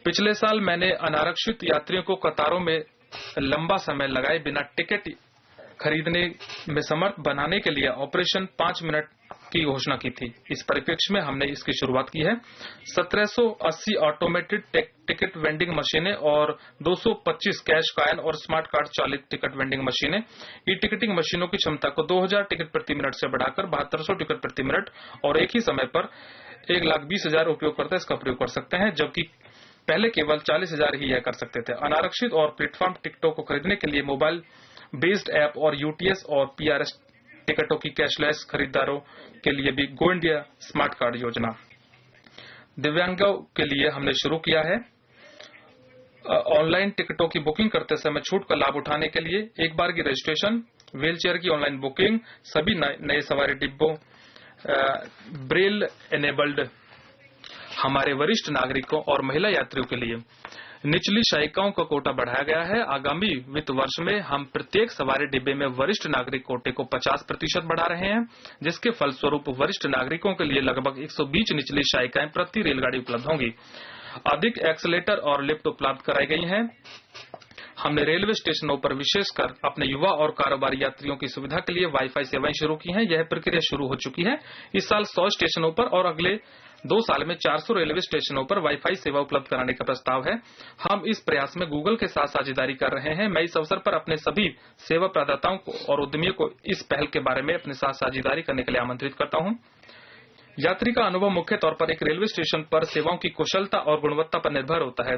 पिछले साल मैंने अनारक्षित यात्रियों को कतारों में लंबा समय लगाए बिना टिकट खरीदने में समर्थ बनाने के लिए ऑपरेशन 5 मिनट की घोषणा की थी। इस परिप्रेक्ष्य में हमने इसकी शुरुआत की है। 1780 ऑटोमेटेड टिकट वेंडिंग मशीनें और 225 कैश कॉइन और स्मार्ट कार्ड चालित टिकट वेंडिंग मशीनें। ई टिकटिंग मशीनों की क्षमता को 2000 टिकट प्रति मिनट से बढ़ाकर 7200 टिकट प्रति मिनट और एक ही समय पर 1,20,000 उपयोगकर्ता इसका प्रयोग कर सकते हैं, जबकि पहले केवल 40,000 ही यह कर सकते थे। अनारक्षित और प्लेटफॉर्म टिकटों को खरीदने के लिए मोबाइल बेस्ड ऐप और यूटीएस और पीआरएस टिकटों की कैशलेस खरीदारों के लिए भी गो इंडिया स्मार्ट कार्ड योजना। दिव्यांगों के लिए हमने शुरू किया है ऑनलाइन टिकटों की बुकिंग करते समय छूट का लाभ उठाने के लिए एक बार की रजिस्ट्रेशन, व्हील चेयर की ऑनलाइन बुकिंग, सभी नए सवारी डिब्बों, ब्रेल एनेबल्ड हमारे वरिष्ठ नागरिकों और महिला यात्रियों के लिए निचली शायिकाओं का कोटा बढ़ाया गया है। आगामी वित्त वर्ष में हम प्रत्येक सवारी डिब्बे में वरिष्ठ नागरिक कोटे को 50% बढ़ा रहे हैं, जिसके फलस्वरूप वरिष्ठ नागरिकों के लिए लगभग 120 निचली शायिकाएं प्रति रेलगाड़ी उपलब्ध होंगी। अधिक एक्सीलेटर और लिफ्ट उपलब्ध कराई गई हैं। हमने रेलवे स्टेशनों पर विशेषकर अपने युवा और कारोबारी यात्रियों की सुविधा के लिए वाईफाई सेवाएं शुरू की हैं। यह प्रक्रिया शुरू हो चुकी है। इस साल 100 स्टेशनों पर और अगले 2 साल में 400 रेलवे स्टेशनों पर वाईफाई सेवा उपलब्ध कराने का प्रस्ताव है। हम इस प्रयास में गूगल के साथ साझेदारी कर रहे हैं। मैं इस अवसर पर अपने सभी सेवा प्रदाताओं को और उद्यमियों को इस पहल के बारे में अपने साथ साझेदारी करने के लिए आमंत्रित करता हूं। यात्री का अनुभव मुख्य तौर पर एक रेलवे स्टेशन पर सेवाओं की कुशलता और गुणवत्ता पर निर्भर होता है।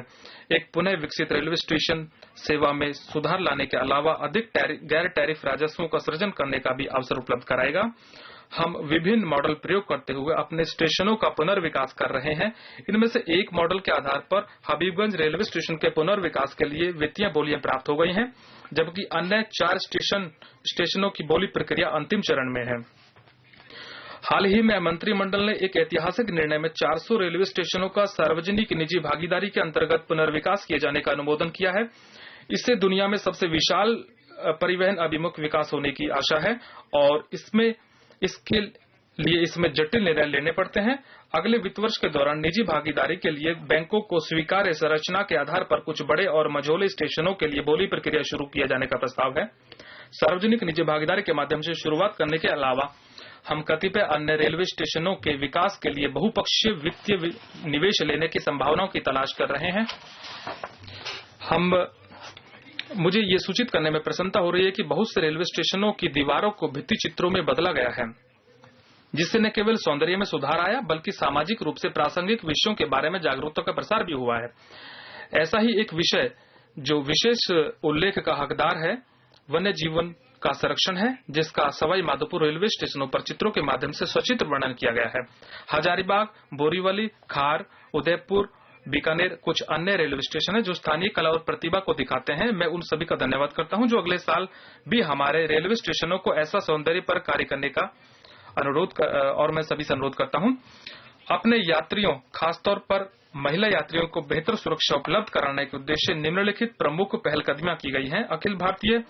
एक पुनः विकसित रेलवे स्टेशन सेवा में सुधार लाने के अलावा अधिक गैर टैरिफ राजस्वों का सृजन करने का भी अवसर उपलब्ध कराएगा। हम विभिन्न मॉडल प्रयोग करते हुए अपने स्टेशनों का पुनर्विकास कर रहे हैं। इनमें से एक मॉडल के आधार पर हबीबगंज रेलवे स्टेशन के पुनर्विकास के लिए वित्तीय बोलियां प्राप्त हो गई हैं, जबकि अन्य 4 स्टेशनों की बोली प्रक्रिया अंतिम चरण में है। हाल ही में मंत्रिमंडल ने एक ऐतिहासिक निर्णय में 400 रेलवे स्टेशनों का सार्वजनिक निजी भागीदारी के अंतर्गत पुनर्विकास किए जाने का अनुमोदन किया है। इससे दुनिया में सबसे विशाल परिवहन अभिमुख विकास होने की आशा है और इसके लिए इसमें जटिल निर्णय लेने पड़ते हैं। अगले वित्त वर्ष के दौरान निजी भागीदारी के लिए बैंकों को स्वीकार्य संरचना के आधार पर कुछ बड़े और मझोले स्टेशनों के लिए बोली प्रक्रिया शुरू किया जाने का प्रस्ताव है। सार्वजनिक निजी भागीदारी के माध्यम से शुरुआत करने के अलावा हम कतिपय अन्य रेलवे स्टेशनों के विकास के लिए बहुपक्षीय वित्तीय निवेश लेने की संभावनाओं की तलाश कर रहे हैं। मुझे ये सूचित करने में प्रसन्नता हो रही है कि बहुत से रेलवे स्टेशनों की दीवारों को भित्ति चित्रों में बदला गया है, जिससे न केवल सौंदर्य में सुधार आया बल्कि सामाजिक रूप से प्रासंगिक विषयों के बारे में जागरूकता का प्रसार भी हुआ है। ऐसा ही एक विषय जो विशेष उल्लेख का हकदार है वन्य जीवन का संरक्षण है, जिसका सवाई माधोपुर रेलवे स्टेशनों पर चित्रों के माध्यम से सचित्र वर्णन किया गया है। हजारीबाग, बोरीवली, खार, उदयपुर, बीकानेर कुछ अन्य रेलवे स्टेशन है जो स्थानीय कला और प्रतिभा को दिखाते हैं। मैं उन सभी का धन्यवाद करता हूं जो अगले साल भी हमारे रेलवे स्टेशनों को ऐसा सौंदर्य पर कार्य करने का और मैं सभी से अनुरोध करता हूं। अपने यात्रियों, खासतौर पर महिला यात्रियों को बेहतर सुरक्षा उपलब्ध कराने के उद्देश्य निम्नलिखित प्रमुख पहलकदमियां की गई हैं। अखिल भारतीय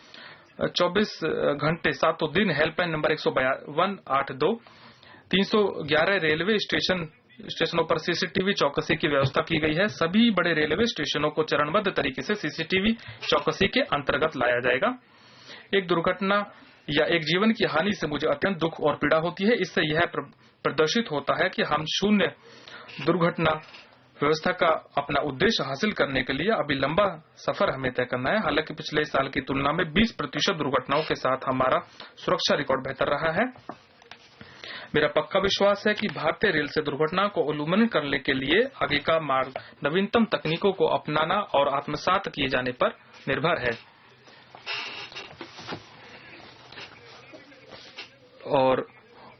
24 घंटे 7 दिन हेल्पलाइन नंबर 182 311 रेलवे स्टेशनों पर सीसीटीवी चौकसी की व्यवस्था की गई है। सभी बड़े रेलवे स्टेशनों को चरणबद्ध तरीके से सीसीटीवी चौकसी के अंतर्गत लाया जाएगा। एक दुर्घटना या एक जीवन की हानि से मुझे अत्यंत दुख और पीड़ा होती है। इससे यह प्रदर्शित होता है कि हम शून्य दुर्घटना व्यवस्था का अपना उद्देश्य हासिल करने के लिए अभी लंबा सफर हमें तय करना है। हालांकि पिछले साल की तुलना में 20% दुर्घटनाओं के साथ हमारा सुरक्षा रिकॉर्ड बेहतर रहा है। मेरा पक्का विश्वास है कि भारतीय रेल से दुर्घटना को उन्मूलन करने के लिए आगे का मार्ग नवीनतम तकनीकों को अपनाना और आत्मसात किए जाने पर निर्भर है। और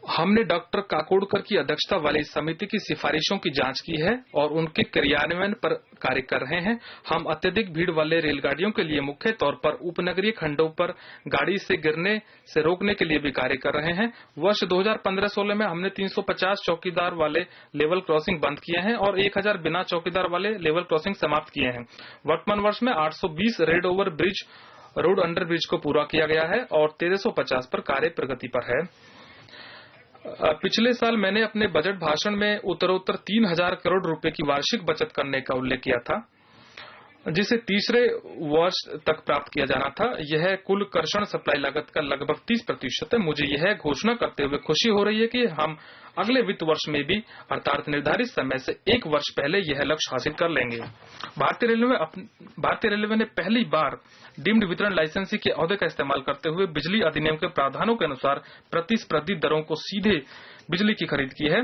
हमने डॉक्टर काकोडकर की अध्यक्षता वाली समिति की सिफारिशों की जांच की है और उनके क्रियान्वयन पर कार्य कर रहे हैं। हम अत्यधिक भीड़ वाले रेलगाड़ियों के लिए मुख्य तौर पर उपनगरीय खंडों पर गाड़ी से गिरने से रोकने के लिए भी कार्य कर रहे हैं। वर्ष 2015-16 में हमने 350 चौकीदार वाले लेवल क्रॉसिंग बंद किए हैं और 1000 बिना चौकीदार वाले लेवल क्रॉसिंग समाप्त किए हैं। वर्तमान वर्ष में 820 red over bridge, road under bridge को पूरा किया गया है और 1350 पर कार्य प्रगति पर है। पिछले साल मैंने अपने बजट भाषण में उत्तरोत्तर 3000 करोड़ रुपए की वार्षिक बचत करने का उल्लेख किया था, जिसे तीसरे वर्ष तक प्राप्त किया जाना था। यह कुल कर्षण सप्लाई लागत का लगभग 30% है। मुझे यह घोषणा करते हुए खुशी हो रही है कि हम अगले वित्त वर्ष में भी अर्थात निर्धारित समय से 1 वर्ष पहले यह लक्ष्य हासिल कर लेंगे। भारतीय रेलवे ने पहली बार डीम्ड वितरण लाइसेंसी के ओहदे का इस्तेमाल करते हुए बिजली अधिनियम के प्रावधानों के अनुसार प्रतिस्पर्धी दरों को सीधे बिजली की खरीद की है।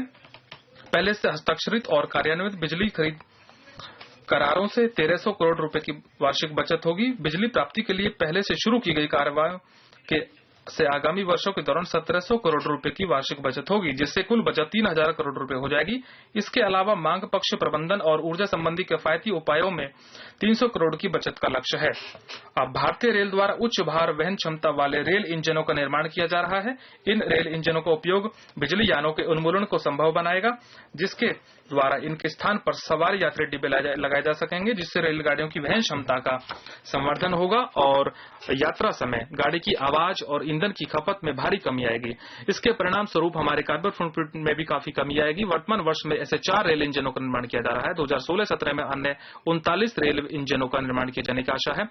पहले से हस्ताक्षरित और कार्यान्वित बिजली खरीद करारों से 1300 करोड़ रुपए की वार्षिक बचत होगी। बिजली प्राप्ति के लिए पहले से शुरू की गई कार्रवाई से आगामी वर्षों के दौरान 1700 करोड़ रुपए की वार्षिक बचत होगी, जिससे कुल बचत 3000 करोड़ रुपए हो जाएगी। इसके अलावा मांग पक्ष प्रबंधन और ऊर्जा संबंधी किफायती उपायों में 300 करोड़ की बचत का लक्ष्य है। अब भारतीय रेल द्वारा उच्च भार वहन क्षमता वाले रेल इंजनों का निर्माण किया जा रहा है। इन रेल इंजनों का उपयोग बिजली यानों के उन्मूलन को संभव बनाएगा, जिसके द्वारा इनके स्थान पर सवार यात्री डिब्बे लगाए जा सकेंगे, जिससे रेलगाड़ियों की वहन क्षमता का संवर्धन होगा और यात्रा समय गाड़ी की आवाज और ईंधन की खपत में भारी कमी आएगी। इसके परिणाम स्वरूप हमारे कार्बन फुटप्रिंट में भी काफी कमी आएगी। वर्तमान वर्ष में ऐसे 4 रेल इंजनों का निर्माण किया जा रहा है। 2016-17 में अन्य 39 रेल इंजनों का निर्माण किए जाने की आशा है।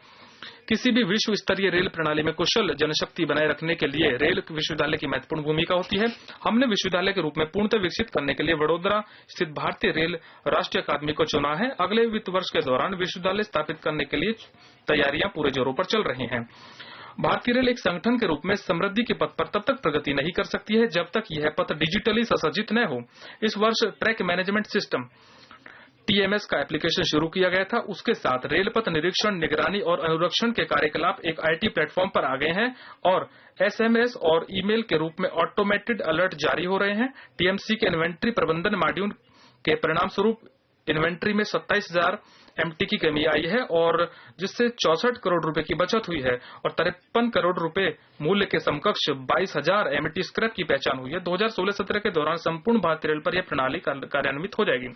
किसी भी विश्व स्तरीय रेल प्रणाली में कुशल जनशक्ति बनाए रखने के लिए रेल विश्वविद्यालय की महत्वपूर्ण भूमिका होती है। हमने विश्वविद्यालय के रूप में पूर्णतः विकसित करने के लिए वडोदरा स्थित भारतीय रेल राष्ट्रीय अकादमी को चुना है। अगले वित्त वर्ष के दौरान विश्वविद्यालय स्थापित करने के लिए तैयारियां पूरे जोरों पर चल रही हैं। भारतीय रेल एक संगठन के रूप में समृद्धि के पथ पर तब तक प्रगति नहीं कर सकती है जब तक यह पथ डिजिटली सुसज्जित न हो। इस वर्ष ट्रैक मैनेजमेंट सिस्टम TMS का एप्लीकेशन शुरू किया गया था। उसके साथ रेल पथ निरीक्षण, निगरानी और अनुरक्षण के कार्यकलाप एक IT प्लेटफॉर्म पर आ गए हैं और SMS और ईमेल के रूप में ऑटोमेटेड अलर्ट जारी हो रहे हैं। TMC के इन्वेंट्री प्रबंधन मॉड्यूल के परिणाम स्वरूप इन्वेंट्री में 27,000 MT की कमी आई है और जिससे 64 करोड़ रुपए की बचत हुई है और 53 करोड़ रुपए मूल्य के समकक्ष 22,000 MT स्क्रैप की पहचान हुई है। 2016-17 के दौरान संपूर्ण भारतीय रेल पर यह प्रणाली कार्यान्वित हो जाएगी।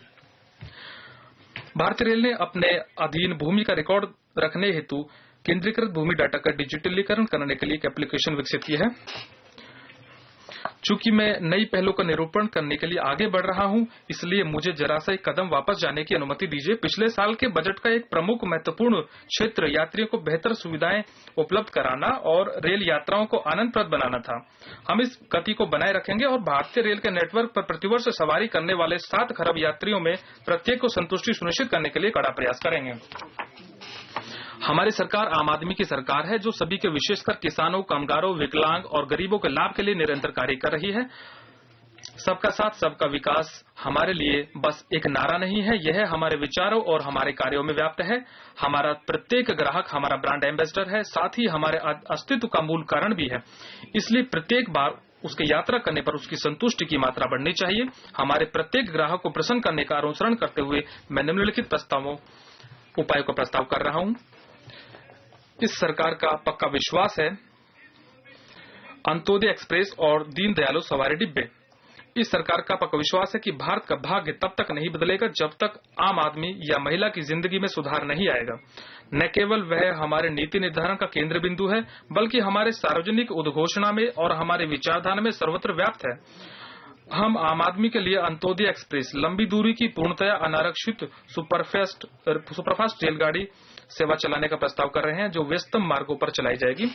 भारतीय रेल ने अपने अधीन भूमि का रिकॉर्ड रखने हेतु केंद्रीकृत भूमि डाटा का डिजिटलीकरण करने के लिए एक एप्लीकेशन विकसित की है। चूंकि मैं नई पहलों का निरूपण करने के लिए आगे बढ़ रहा हूं, इसलिए मुझे जरा सा एक कदम वापस जाने की अनुमति दीजिए। पिछले साल के बजट का एक प्रमुख महत्वपूर्ण क्षेत्र यात्रियों को बेहतर सुविधाएं उपलब्ध कराना और रेल यात्राओं को आनंदप्रद बनाना था। हम इस गति को बनाए रखेंगे और भारतीय रेल के नेटवर्क पर प्रतिवर्ष सवारी करने वाले 7 खरब यात्रियों में प्रत्येक को संतुष्टि सुनिश्चित करने के लिए कड़ा प्रयास करेंगे। हमारी सरकार आम आदमी की सरकार है, जो सभी के विशेषकर किसानों, कामगारों, विकलांग और गरीबों के लाभ के लिए निरंतर कार्य कर रही है। सबका साथ, सबका विकास हमारे लिए बस एक नारा नहीं है, यह हमारे विचारों और हमारे कार्यों में व्याप्त है। हमारा प्रत्येक ग्राहक हमारा ब्रांड एम्बेसडर है, साथ ही हमारे अस्तित्व का मूल कारण भी है। इसलिए प्रत्येक बार उसके यात्रा करने पर उसकी संतुष्टि की मात्रा बढ़नी चाहिए। हमारे प्रत्येक ग्राहक को प्रसन्न करने का अनुसरण करते हुए मैं निम्नलिखित उपायों का प्रस्ताव कर रहा हूं। इस सरकार का पक्का विश्वास है अंत्योदय एक्सप्रेस और दीन दयालु सवारी डिब्बे। इस सरकार का पक्का विश्वास है कि भारत का भाग्य तब तक नहीं बदलेगा जब तक आम आदमी या महिला की जिंदगी में सुधार नहीं आएगा। न केवल वह हमारे नीति निर्धारण का केंद्र बिंदु है, बल्कि हमारे सार्वजनिक उद्घोषणा में और हमारे विचारधारा में सर्वत्र व्याप्त है। हम आम आदमी के लिए अंत्योदय एक्सप्रेस, लंबी दूरी की पूर्णतया अनारक्षित सुपरफास्ट रेलगाड़ी सेवा चलाने का प्रस्ताव कर रहे हैं, जो व्यस्तम मार्गों पर चलाई जाएगी।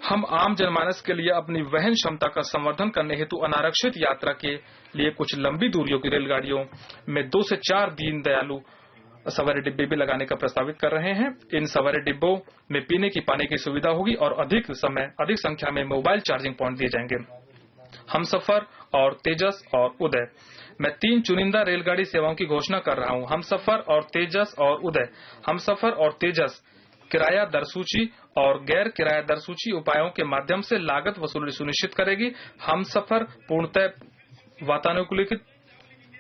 हम आम जनमानस के लिए अपनी वहन क्षमता का संवर्धन करने हेतु अनारक्षित यात्रा के लिए कुछ लंबी दूरियों की रेलगाड़ियों में 2 से 4 दीन दयालु सवारी डिब्बे भी लगाने का प्रस्तावित कर रहे हैं। इन सवारी डिब्बों में पीने की पानी की सुविधा होगी और अधिक संख्या में मोबाइल चार्जिंग पॉइंट दिए जाएंगे। हमसफर और तेजस और उदय, मैं 3 चुनिंदा रेलगाड़ी सेवाओं की घोषणा कर रहा हूं। हमसफर और तेजस और उदय। हमसफर और तेजस किराया दर सूची और गैर किराया दर सूची उपायों के माध्यम से लागत वसूली सुनिश्चित करेगी। हमसफर पूर्णतः वातानुकूलित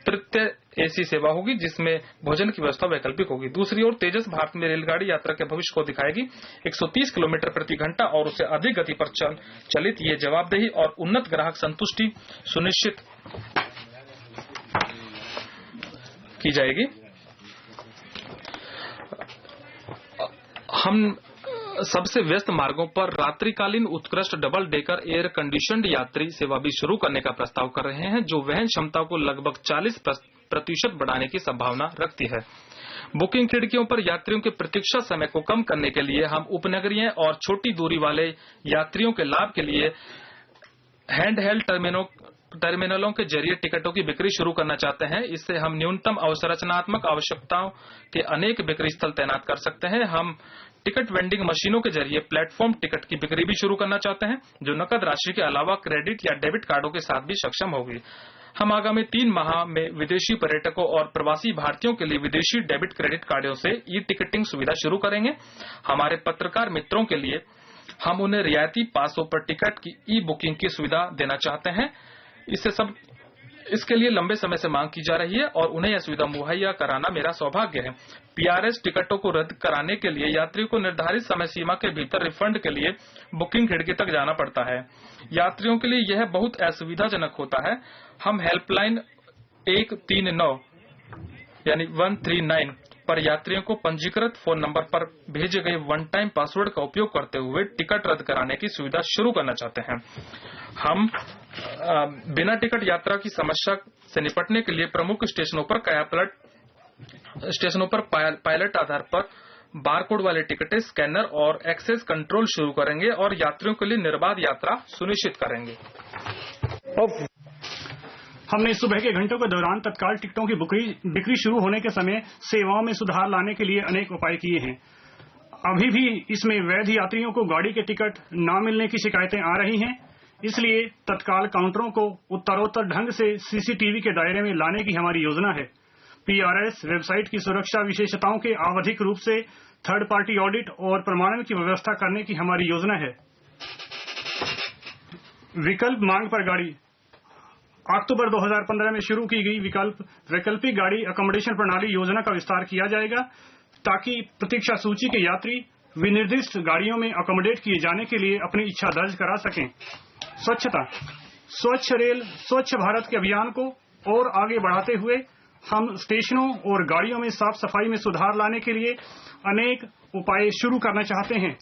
तृतीय एसी सेवा होगी, जिसमें भोजन की व्यवस्था वैकल्पिक होगी। दूसरी ओर तेजस भारत में रेलगाड़ी यात्रा के भविष्य को दिखाएगी। 130 किलोमीटर प्रति घंटा और उससे अधिक गति पर चलित ये जवाबदेही और उन्नत ग्राहक संतुष्टि सुनिश्चित की जाएगी। हम सबसे व्यस्त मार्गों पर रात्रिकालीन उत्कृष्ट डबल डेकर एयर कंडीशनड यात्री सेवा भी शुरू करने का प्रस्ताव कर रहे हैं, जो वहन क्षमता को लगभग 40% बढ़ाने की संभावना रखती है। बुकिंग खिड़कियों पर यात्रियों के प्रतीक्षा समय को कम करने के लिए हम उपनगरीय और छोटी दूरी वाले यात्रियों के लाभ के लिए हैंडहेल्ड टर्मिनलों के जरिए टिकटों की बिक्री शुरू करना चाहते हैं। इससे हम न्यूनतम अवसंरचनात्मक आवश्यकताओं के अनेक बिक्री स्थल तैनात कर सकते हैं। हम टिकट वेंडिंग मशीनों के जरिए प्लेटफॉर्म टिकट की बिक्री भी शुरू करना चाहते हैं, जो नकद राशि के अलावा क्रेडिट या डेबिट कार्डों के साथ भी सक्षम होगी। हम आगामी 3 माह में विदेशी पर्यटकों और प्रवासी भारतीयों के लिए विदेशी डेबिट क्रेडिट कार्डों से ई टिकटिंग सुविधा शुरू करेंगे। हमारे पत्रकार मित्रों के लिए हम उन्हें रियायती पासों पर टिकट की ई बुकिंग की सुविधा देना चाहते हैं। इसके लिए लंबे समय से मांग की जा रही है और उन्हें यह सुविधा मुहैया कराना मेरा सौभाग्य है। पीआरएस टिकटों को रद्द कराने के लिए यात्रियों को निर्धारित समय सीमा के भीतर रिफंड के लिए बुकिंग खिड़की तक जाना पड़ता है। यात्रियों के लिए यह बहुत असुविधाजनक होता है। हम हेल्पलाइन 139 यानी 139 पर यात्रियों को पंजीकृत फोन नंबर पर भेजे गए वन टाइम पासवर्ड का उपयोग करते हुए टिकट रद्द कराने की सुविधा शुरू करना चाहते हैं। हम बिना टिकट यात्रा की समस्या से निपटने के लिए प्रमुख स्टेशनों पर पायलट आधार पर बारकोड वाले टिकटें, स्कैनर और एक्सेस कंट्रोल शुरू करेंगे और यात्रियों के लिए निर्बाध यात्रा सुनिश्चित करेंगे। हमने सुबह के घंटों के दौरान तत्काल टिकटों की बिक्री शुरू होने के समय सेवाओं में सुधार लाने के लिए अनेक उपाय किए हैं। अभी भी इसमें वैध यात्रियों को गाड़ी के टिकट न मिलने की शिकायतें आ रही हैं। इसलिए तत्काल काउंटरों को उत्तरोत्तर ढंग से सीसीटीवी के दायरे में लाने की हमारी योजना है। पीआरएस वेबसाइट की सुरक्षा विशेषताओं के आवधिक रूप से थर्ड पार्टी ऑडिट और प्रमाणन की व्यवस्था करने की हमारी योजना है। विकल्प मांग पर गाड़ी, अक्टूबर 2015 में शुरू की गई वैकल्पिक गाड़ी अकोमोडेशन प्रणाली योजना का विस्तार किया जाएगा, ताकि प्रतीक्षा सूची के यात्री विनिर्दिष्ट गाड़ियों में अकोमोडेट किए जाने के लिए अपनी इच्छा दर्ज करा सकें। स्वच्छता, स्वच्छ रेल स्वच्छ भारत के अभियान को और आगे बढ़ाते हुए हम स्टेशनों और गाड़ियों में साफ सफाई में सुधार लाने के लिए अनेक उपाय शुरू करना चाहते हैं।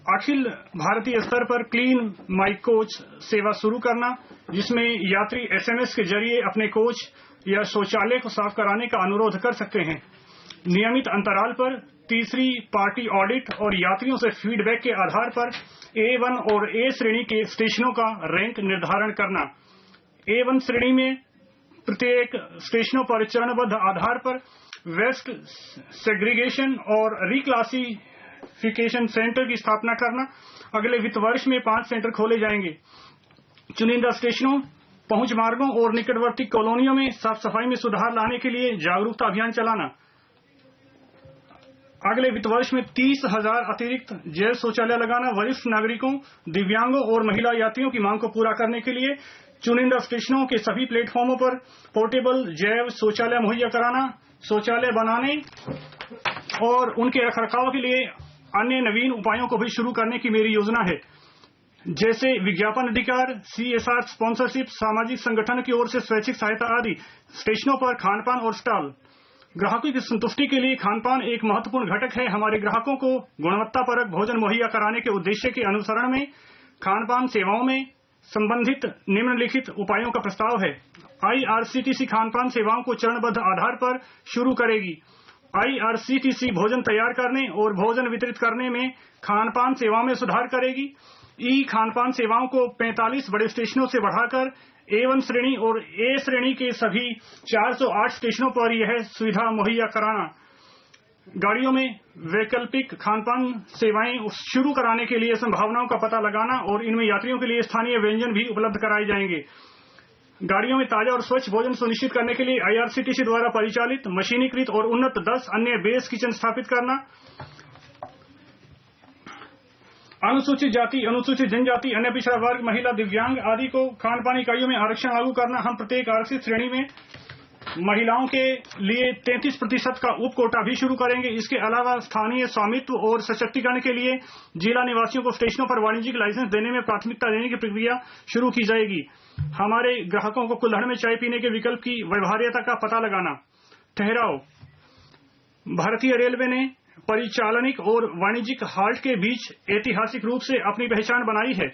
अखिल भारतीय स्तर पर क्लीन माई कोच सेवा शुरू करना, जिसमें यात्री SMS के जरिए अपने कोच या शौचालय को साफ कराने का अनुरोध कर सकते हैं। नियमित अंतराल पर तीसरी पार्टी ऑडिट और यात्रियों से फीडबैक के आधार पर A1 और A श्रेणी के स्टेशनों का रैंक निर्धारण करना। A1 श्रेणी में प्रत्येक स्टेशनों पर चरणबद्ध आधार पर वेस्ट सेग्रीगेशन और रिक्लासिफिकेशन सेंटर की स्थापना करना। अगले वित्त वर्ष में 5 सेंटर खोले जाएंगे। चुनिंदा स्टेशनों, पहुंच मार्गों और निकटवर्ती कॉलोनियों में साफ सफाई में सुधार लाने के लिए जागरूकता अभियान चलाना। अगले वित्त वर्ष में 30,000 अतिरिक्त जैव शौचालय लगाना। वरिष्ठ नागरिकों, दिव्यांगों और महिला यात्रियों की मांग को पूरा करने के लिए चुनिंदा स्टेशनों के सभी प्लेटफॉर्मों पर पोर्टेबल जैव शौचालय मुहैया कराना। शौचालय बनाने और उनके रखरखाव के लिए अन्य नवीन उपायों को भी शुरू करने की मेरी योजना है, जैसे विज्ञापन अधिकार, CSR स्पॉन्सरशिप, सामाजिक संगठन की ओर से स्वैच्छिक सहायता आदि। स्टेशनों पर खानपान और स्टॉल। ग्राहकों की संतुष्टि के लिए खानपान एक महत्वपूर्ण घटक है। हमारे ग्राहकों को गुणवत्तापरक भोजन मुहैया कराने के उद्देश्य के अनुसरण में खानपान सेवाओं में संबंधित निम्नलिखित उपायों का प्रस्ताव है। IRCTC खानपान सेवाओं को चरणबद्ध आधार पर शुरू करेगी। IRCTC भोजन तैयार करने और भोजन वितरित करने में खानपान सेवाओं में सुधार करेगी। खानपान सेवाओं को 45 बड़े स्टेशनों से बढ़ाकर A1 श्रेणी और A श्रेणी के सभी 408 स्टेशनों पर यह सुविधा मुहैया कराना। गाड़ियों में वैकल्पिक खानपान सेवाएं शुरू कराने के लिए संभावनाओं का पता लगाना और इनमें यात्रियों के लिए स्थानीय व्यंजन भी उपलब्ध कराए जाएंगे। गाड़ियों में ताजा और स्वच्छ भोजन सुनिश्चित करने के लिए IRCTC द्वारा परिचालित मशीनीकृत और उन्नत 10 अन्य बेस किचन स्थापित करना। अनुसूचित जाति, अनुसूचित जनजाति, अन्य पिछड़ा वर्ग, महिला, दिव्यांग आदि को खानपान इकाइयों में आरक्षण लागू करना। हम प्रत्येक आरक्षित श्रेणी में महिलाओं के लिए 33% का उप कोटा भी शुरू करेंगे। इसके अलावा स्थानीय स्वामित्व और सशक्तिकरण के लिए जिला निवासियों को स्टेशनों पर वाणिज्यिक लाइसेंस देने में प्राथमिकता देने की प्रक्रिया शुरू की जाएगी। हमारे ग्राहकों को कुल्हड़ में चाय पीने के विकल्प की व्यवहार्यता का पता लगाना। ठहराव। भारतीय रेलवे ने परिचालनिक और वाणिज्यिक हाल्ट के बीच ऐतिहासिक रूप से अपनी पहचान बनाई है।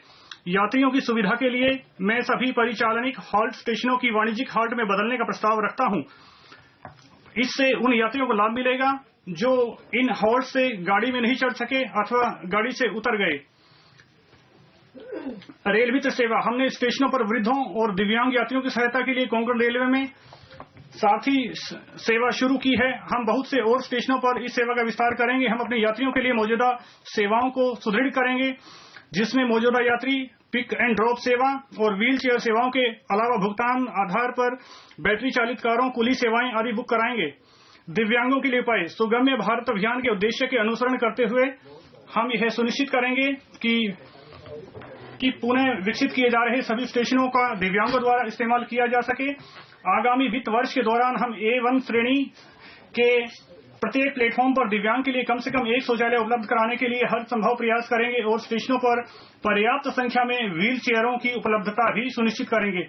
यात्रियों की सुविधा के लिए मैं सभी परिचालनिक हाल्ट स्टेशनों की वाणिज्यिक हाल्ट में बदलने का प्रस्ताव रखता हूं। इससे उन यात्रियों को लाभ मिलेगा जो इन हाल्ट से गाड़ी में नहीं चढ़ सके अथवा गाड़ी से उतर गए। रेल मित्र सेवा। हमने स्टेशनों पर वृद्धों और दिव्यांग यात्रियों की सहायता के लिए कोंकण रेलवे में साथी सेवा शुरू की है। हम बहुत से और स्टेशनों पर इस सेवा का विस्तार करेंगे। हम अपने यात्रियों के लिए मौजूदा सेवाओं को सुदृढ़ करेंगे, जिसमें मौजूदा यात्री पिक एंड ड्रॉप सेवा और व्हील चेयर सेवाओं के अलावा भुगतान आधार पर बैटरी चालित कारों, कुली सेवाएं आदि बुक कराएंगे। दिव्यांगों के लिए उपाय। सुगम्य भारत अभियान के उद्देश्य के अनुसरण करते हुए हम यह सुनिश्चित करेंगे कि पुनः विकसित किए जा रहे सभी स्टेशनों का दिव्यांगों द्वारा इस्तेमाल किया जा सके। आगामी वित्त वर्ष के दौरान हम A1 श्रेणी के प्रत्येक प्लेटफॉर्म पर दिव्यांग के लिए कम से कम 1 शौचालय उपलब्ध कराने के लिए हर संभव प्रयास करेंगे और स्टेशनों पर पर्याप्त संख्या में व्हील चेयरों की उपलब्धता भी सुनिश्चित करेंगे।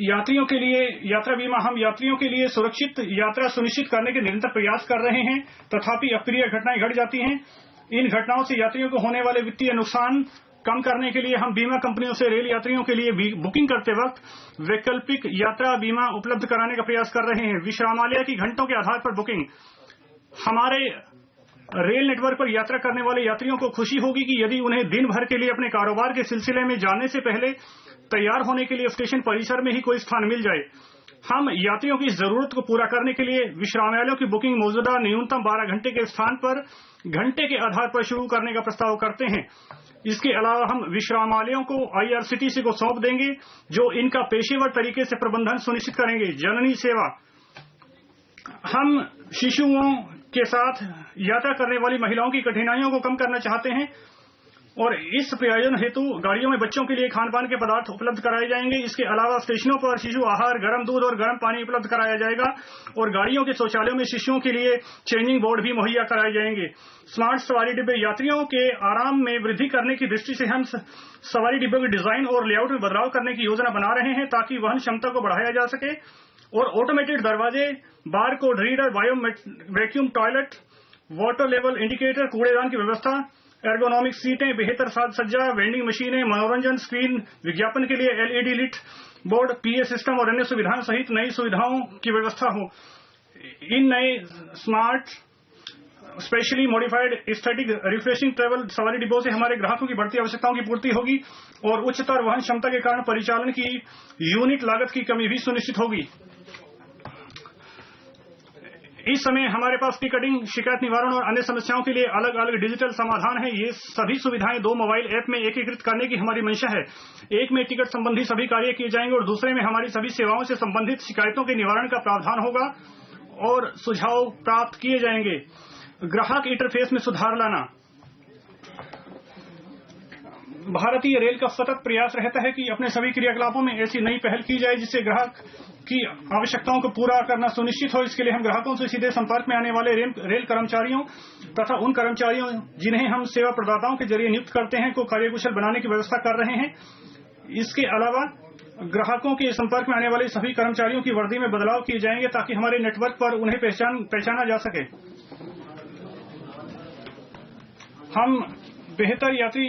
यात्रियों के लिए यात्रा बीमा। हम यात्रियों के लिए सुरक्षित यात्रा सुनिश्चित करने के निरंतर प्रयास कर रहे हैं, तथापि अप्रिय घटनाएं घट जाती हैं। इन घटनाओं से यात्रियों को होने वाले वित्तीय नुकसान कम करने के लिए हम बीमा कंपनियों से रेल यात्रियों के लिए बुकिंग करते वक्त वैकल्पिक यात्रा बीमा उपलब्ध कराने का प्रयास कर रहे हैं। विश्रामालय की घंटों के आधार पर बुकिंग। हमारे रेल नेटवर्क पर यात्रा करने वाले यात्रियों को खुशी होगी कि यदि उन्हें दिन भर के लिए अपने कारोबार के सिलसिले में जाने से पहले तैयार होने के लिए स्टेशन परिसर में ही कोई स्थान मिल जाए। हम यात्रियों की जरूरत को पूरा करने के लिए विश्रामालयों की बुकिंग मौजूदा न्यूनतम 12 घंटे के स्थान पर घंटे के आधार पर शुरू करने का प्रस्ताव करते हैं। इसके अलावा हम विश्रामालयों को IRCTC को सौंप देंगे, जो इनका पेशेवर तरीके से प्रबंधन सुनिश्चित करेंगे। जननी सेवा। हम शिशुओं के साथ यात्रा करने वाली महिलाओं की कठिनाइयों को कम करना चाहते हैं और इस प्रयोजन हेतु गाड़ियों में बच्चों के लिए खानपान के पदार्थ उपलब्ध कराए जाएंगे। इसके अलावा स्टेशनों पर शिशु आहार, गर्म दूध और गर्म पानी उपलब्ध कराया जाएगा और गाड़ियों के शौचालयों में शिशुओं के लिए चेंजिंग बोर्ड भी मुहैया कराए जाएंगे। स्मार्ट सवारी डिब्बे। यात्रियों के आराम में वृद्धि करने की दृष्टि से हम सवारी डिब्बों के डिजाइन और लेआउट में बदलाव करने की योजना बना रहे हैं ताकि वहन क्षमता को बढ़ाया जा सके और ऑटोमेटेड दरवाजे, bar code reader, bio vacuum toilet, water level indicator, कूड़ेदान की व्यवस्था, एर्गोनॉमिक सीटें, बेहतर साज सज्जा, वेंडिंग मशीनें, मनोरंजन स्क्रीन, विज्ञापन के लिए LED lit board, PA system और अन्य सुविधाओं सहित नई सुविधाओं की व्यवस्था हो। इन नए smart specially modified aesthetic refreshing travel सवारी डिब्बों से हमारे ग्राहकों की बढ़ती आवश्यकताओं की पूर्ति होगी और उच्चतर वहन क्षमता के कारण परिचालन की यूनिट लागत की कमी भी सुनिश्चित होगी। इस समय हमारे पास टिकटिंग, शिकायत निवारण और अन्य समस्याओं के लिए अलग अलग डिजिटल समाधान है। ये सभी सुविधाएं 2 मोबाइल ऐप में एकीकृत करने की हमारी मंशा है। एक में टिकट संबंधी सभी कार्य किए जाएंगे और दूसरे में हमारी सभी सेवाओं से संबंधित शिकायतों के निवारण का प्रावधान होगा और सुझाव प्राप्त किए जाएंगे। ग्राहक इंटरफेस में सुधार लाना। भारतीय रेल का सतत प्रयास रहता है कि अपने सभी क्रियाकलापों में ऐसी नई पहल की जाए जिससे ग्राहक की आवश्यकताओं को पूरा करना सुनिश्चित हो। इसके लिए हम ग्राहकों से सीधे संपर्क में आने वाले रेल कर्मचारियों तथा उन कर्मचारियों जिन्हें हम सेवा प्रदाताओं के जरिए नियुक्त करते हैं को कार्यकुशल बनाने की व्यवस्था कर रहे हैं। इसके अलावा ग्राहकों के संपर्क में आने वाले सभी कर्मचारियों की वर्दी में बदलाव किए जाएंगे ताकि हमारे नेटवर्क पर उन्हें पहचाना जा सके। हम बेहतर यात्री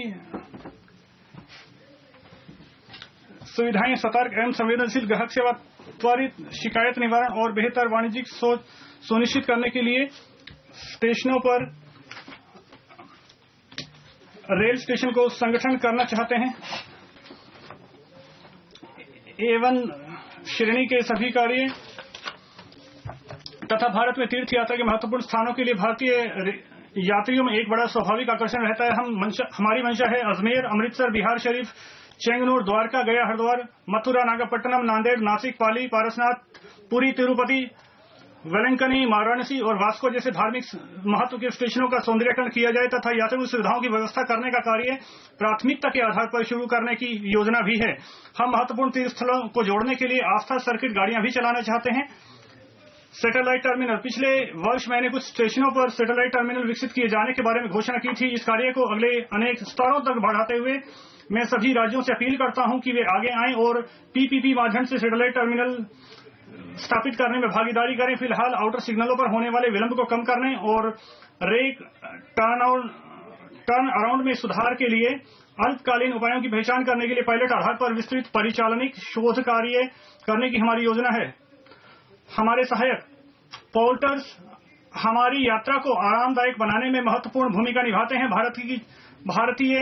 सुविधाएं, सतर्क एवं संवेदनशील ग्राहक सेवा, त्वरित शिकायत निवारण और बेहतर वाणिज्यिक सोच सुनिश्चित करने के लिए स्टेशनों पर रेल स्टेशन को संगठन करना चाहते हैं। A1 श्रेणी के सभी कार्य तथा भारत में तीर्थ यात्रा के महत्वपूर्ण स्थानों के लिए भारतीय यात्रियों में एक बड़ा स्वाभाविक आकर्षण रहता है। हमारी मंशा है अजमेर, अमृतसर, बिहार शरीफ, चेंगनूर, द्वारका, गया, हरिद्वार, मथुरा, नागपट्टनम, नांदेड़, नासिक, पाली, पारसनाथ, पुरी, तिरुपति, वेलंकनी, वाराणसी और वास्को जैसे धार्मिक महत्व के स्टेशनों का सौंदर्यीकरण किया जाए तथा यात्री सुविधाओं की व्यवस्था करने का कार्य प्राथमिकता के आधार पर शुरू करने की योजना भी है। हम महत्वपूर्ण तीर्थ स्थलों को जोड़ने के लिए आस्था सर्किट गाड़ियां भी चलाना चाहते हैं। Satellite terminal. पिछले वर्ष मैंने कुछ स्टेशनों पर सैटेलाइट टर्मिनल विकसित किए जाने के बारे में घोषणा की थी। इस कार्य को अगले अनेक स्तरों तक बढ़ाते हुए मैं सभी राज्यों से अपील करता हूं कि वे आगे आएं और PPP माध्यम से सैटेलाइट टर्मिनल स्थापित करने में भागीदारी करें। फिलहाल आउटर सिग्नलों पर होने वाले विलंब को कम करने और रेक टर्न अराउंड में सुधार के लिए अल्पकालीन उपायों की पहचान करने के लिए पायलट आधार पर विस्तृत परिचालनिक शोध कार्य करने की हमारी योजना है। हमारे सहायक पोर्टर्स हमारी यात्रा को आरामदायक बनाने में महत्वपूर्ण भूमिका निभाते हैं। भारतीय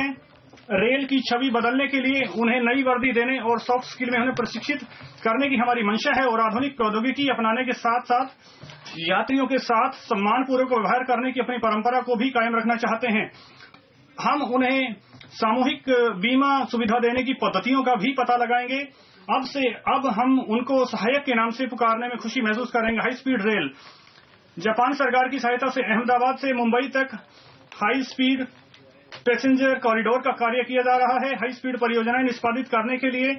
रेल की छवि बदलने के लिए उन्हें नई वर्दी देने और सॉफ्ट स्किल में उन्हें प्रशिक्षित करने की हमारी मंशा है और आधुनिक प्रौद्योगिकी अपनाने के साथ साथ यात्रियों के साथ सम्मानपूर्वक व्यवहार करने की अपनी परंपरा को भी कायम रखना चाहते हैं। हम उन्हें सामूहिक बीमा सुविधा देने की पद्धतियों का भी पता लगाएंगे। अब हम उनको सहायक के नाम से पुकारने में खुशी महसूस करेंगे। High speed rail. जापान सरकार की सहायता से अहमदाबाद से मुंबई तक हाई स्पीड पैसेंजर कॉरिडोर का कार्य किया जा रहा है। हाई स्पीड परियोजनाएं निष्पादित करने के लिए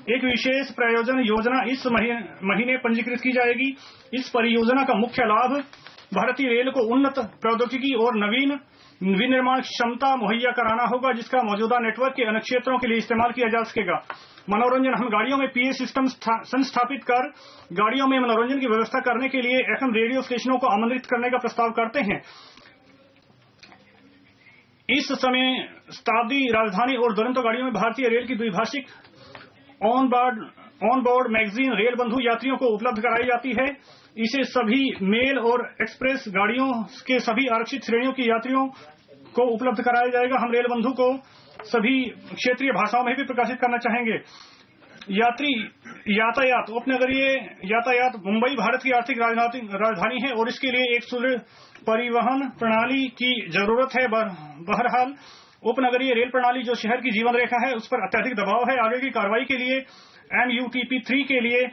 एक विशेष प्रायोजन योजना इस महीने पंजीकृत की जाएगी। इस परियोजना का मुख्य लाभ भारतीय रेल को उन्नत प्रौद्योगिकी और नवीन विनिर्माण क्षमता मुहैया कराना होगा जिसका मौजूदा नेटवर्क के अन्य क्षेत्रों के लिए इस्तेमाल किया जा सकेगा। मनोरंजन। हम गाड़ियों में PA सिस्टम संस्थापित कर गाड़ियों में मनोरंजन की व्यवस्था करने के लिए FM रेडियो स्टेशनों को आमंत्रित करने का प्रस्ताव करते हैं। इस समय शताब्दी, राजधानी और दुरंतो गाड़ियों में भारतीय रेल की द्विभाषिक ऑन बोर्ड मैगजीन रेल बंधु यात्रियों को उपलब्ध कराई जाती है। इसे सभी मेल और एक्सप्रेस गाड़ियों के सभी आरक्षित श्रेणियों के यात्रियों को उपलब्ध कराया जाएगा। हम रेल बंधु को सभी क्षेत्रीय भाषाओं में भी प्रकाशित करना चाहेंगे। यात्री यातायात। उपनगरीय यातायात। मुंबई भारत की आर्थिक राजधानी है और इसके लिए एक सुदृढ़ परिवहन प्रणाली की जरूरत है। बहरहाल उपनगरीय रेल प्रणाली जो शहर की जीवन रेखा है उस पर अत्यधिक दबाव है। आगे की कार्रवाई के लिए MUTP 3 के लिए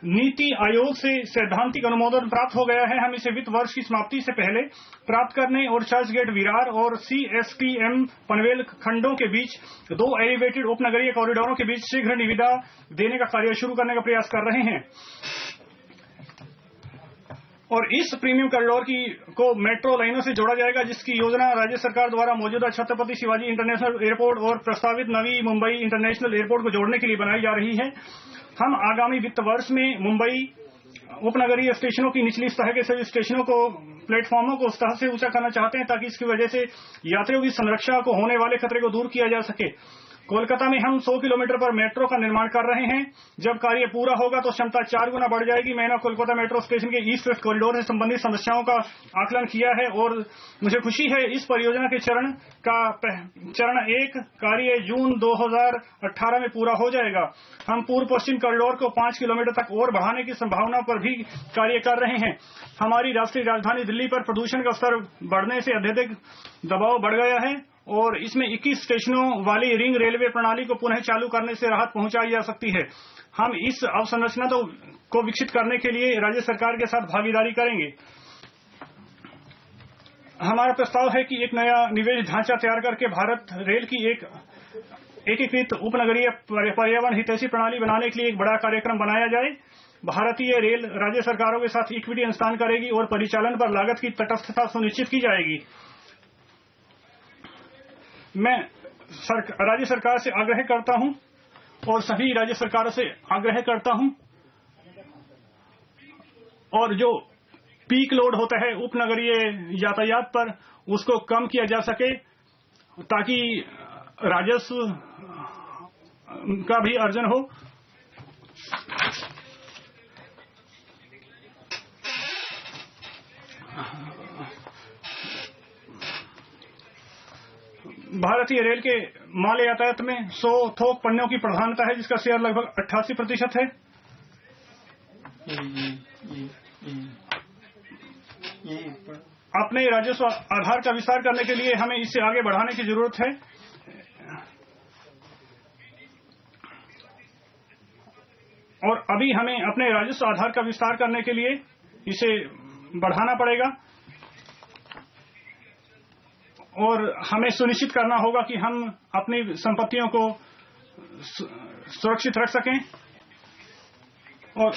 नीति आयोग से सैद्धांतिक अनुमोदन प्राप्त हो गया है। हम इसे वित्त वर्ष की समाप्ति से पहले प्राप्त करने और चर्च गेट विरार और CSTM पनवेल खंडों के बीच 2 एलिवेटेड उपनगरीय कॉरिडोरों के बीच शीघ्र निविदा देने का कार्य शुरू करने का प्रयास कर रहे हैं और इस प्रीमियम कॉरिडोर को मेट्रो लाइनों से जोड़ा जाएगा जिसकी योजना राज्य सरकार द्वारा मौजूदा छत्रपति शिवाजी इंटरनेशनल एयरपोर्ट और प्रस्तावित नवी मुंबई इंटरनेशनल एयरपोर्ट को जोड़ने के लिए बनाई जा रही है। हम आगामी वित्त वर्ष में मुंबई उपनगरीय स्टेशनों की निचली सतह के सभी स्टेशनों को प्लेटफॉर्मों को उस तरह से ऊंचा करना चाहते हैं ताकि इसकी वजह से यात्रियों की संरक्षा को होने वाले खतरे को दूर किया जा सके। कोलकाता में हम 100 किलोमीटर पर मेट्रो का निर्माण कर रहे हैं। जब कार्य पूरा होगा तो क्षमता 4 गुना बढ़ जाएगी। मैंने कोलकाता मेट्रो स्टेशन के ईस्ट वेस्ट कॉरिडोर से संबंधित समस्याओं का आकलन किया है और मुझे खुशी है इस परियोजना के चरण 1 कार्य जून 2018 में पूरा हो जाएगा। हम पूर्व पश्चिम कॉरिडोर को 5 किलोमीटर तक और बढ़ाने की संभावना पर भी कार्य कर रहे हैं। हमारी राष्ट्रीय राजधानी दिल्ली पर प्रदूषण का स्तर बढ़ने से अत्यधिक दबाव बढ़ गया है और इसमें 21 स्टेशनों वाली रिंग रेलवे प्रणाली को पुनः चालू करने से राहत पहुंचाई जा सकती है। हम इस अवसंरचना को विकसित करने के लिए राज्य सरकार के साथ भागीदारी करेंगे। हमारा प्रस्ताव है कि एक नया निवेश ढांचा तैयार करके भारत रेल की एक एकीकृत उपनगरीय पर्यावरण हितैषी प्रणाली बनाने के लिए एक बड़ा कार्यक्रम बनाया जाए। भारतीय रेल राज्य सरकारों के साथ इक्विटी अनुसंधान करेगी और परिचालन पर लागत की तटस्थता सुनिश्चित की जाएगी। मैं राज्य सरकार से आग्रह करता हूं और सभी राज्य सरकारों से आग्रह करता हूं और जो पीक लोड होता है उपनगरीय यातायात पर उसको कम किया जा सके ताकि राजस्व का भी अर्जन हो। भारतीय रेल के माल यातायात में 100 थोक पन्नों की प्रधानता है जिसका शेयर लगभग 88% है। अपने राजस्व आधार का विस्तार करने के लिए हमें इससे आगे बढ़ाने की जरूरत है। और अभी हमें अपने राजस्व आधार का विस्तार करने के लिए इसे बढ़ाना पड़ेगा और हमें सुनिश्चित करना होगा कि हम अपनी संपत्तियों को सुरक्षित रख सकें और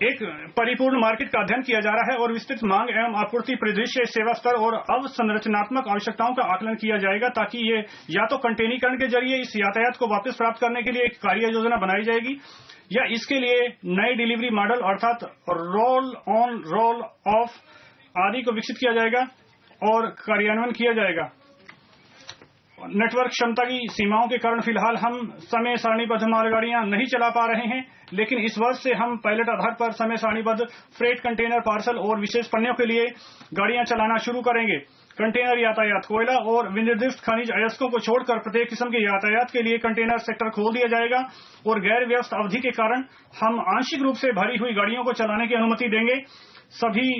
एक परिपूर्ण मार्केट का अध्ययन किया जा रहा है और विस्तृत मांग एवं आपूर्ति परिदृश्य, सेवा स्तर और अवसंरचनात्मक आवश्यकताओं का आकलन किया जाएगा ताकि ये या तो कंटेनरीकरण के जरिए इस यातायात को वापस प्राप्त करने के लिए एक कार्य योजना बनाई जाएगी या इसके लिए नए डिलीवरी मॉडल अर्थात रोल ऑन रोल ऑफ आदि को विकसित किया जाएगा और कार्यान्वयन किया जाएगा। नेटवर्क क्षमता की सीमाओं के कारण फिलहाल हम समय सारणीबद्ध मालगाड़ियां नहीं चला पा रहे हैं, लेकिन इस वर्ष से हम पायलट आधार पर समय सारणीबद्ध फ्रेट, कंटेनर, पार्सल और विशेष पन्नों के लिए गाड़ियां चलाना शुरू करेंगे। कंटेनर यातायात, कोयला और विनिर्दिष्ट खनिज अयस्कों को छोड़कर प्रत्येक किस्म के यातायात के लिए कंटेनर सेक्टर खोल दिया जाएगा और गैर व्यस्त अवधि के कारण हम आंशिक रूप से भरी हुई गाड़ियों को चलाने की अनुमति देंगे। सभी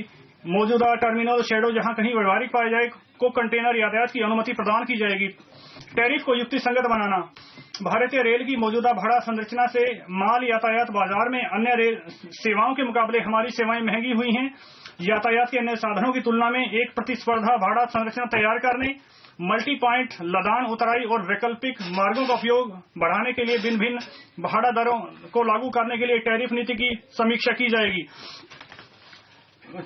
मौजूदा टर्मिनल शेडो जहां कहीं व्यवहारिक पाए जाए को कंटेनर यातायात की अनुमति प्रदान की जाएगी। टैरिफ को युक्तिसंगत बनाना। भारतीय रेल की मौजूदा भाड़ा संरचना से माल यातायात बाजार में अन्य रेल सेवाओं के मुकाबले हमारी सेवाएं महंगी हुई हैं। यातायात के अन्य साधनों की तुलना में एक प्रतिस्पर्धा भाड़ा संरचना तैयार करने, मल्टी पॉइंट लदान उतराई और वैकल्पिक मार्गों का उपयोग बढ़ाने के लिए भिन्न भिन्न भाड़ा दरों को लागू करने के लिए टैरिफ नीति की समीक्षा की जाएगी।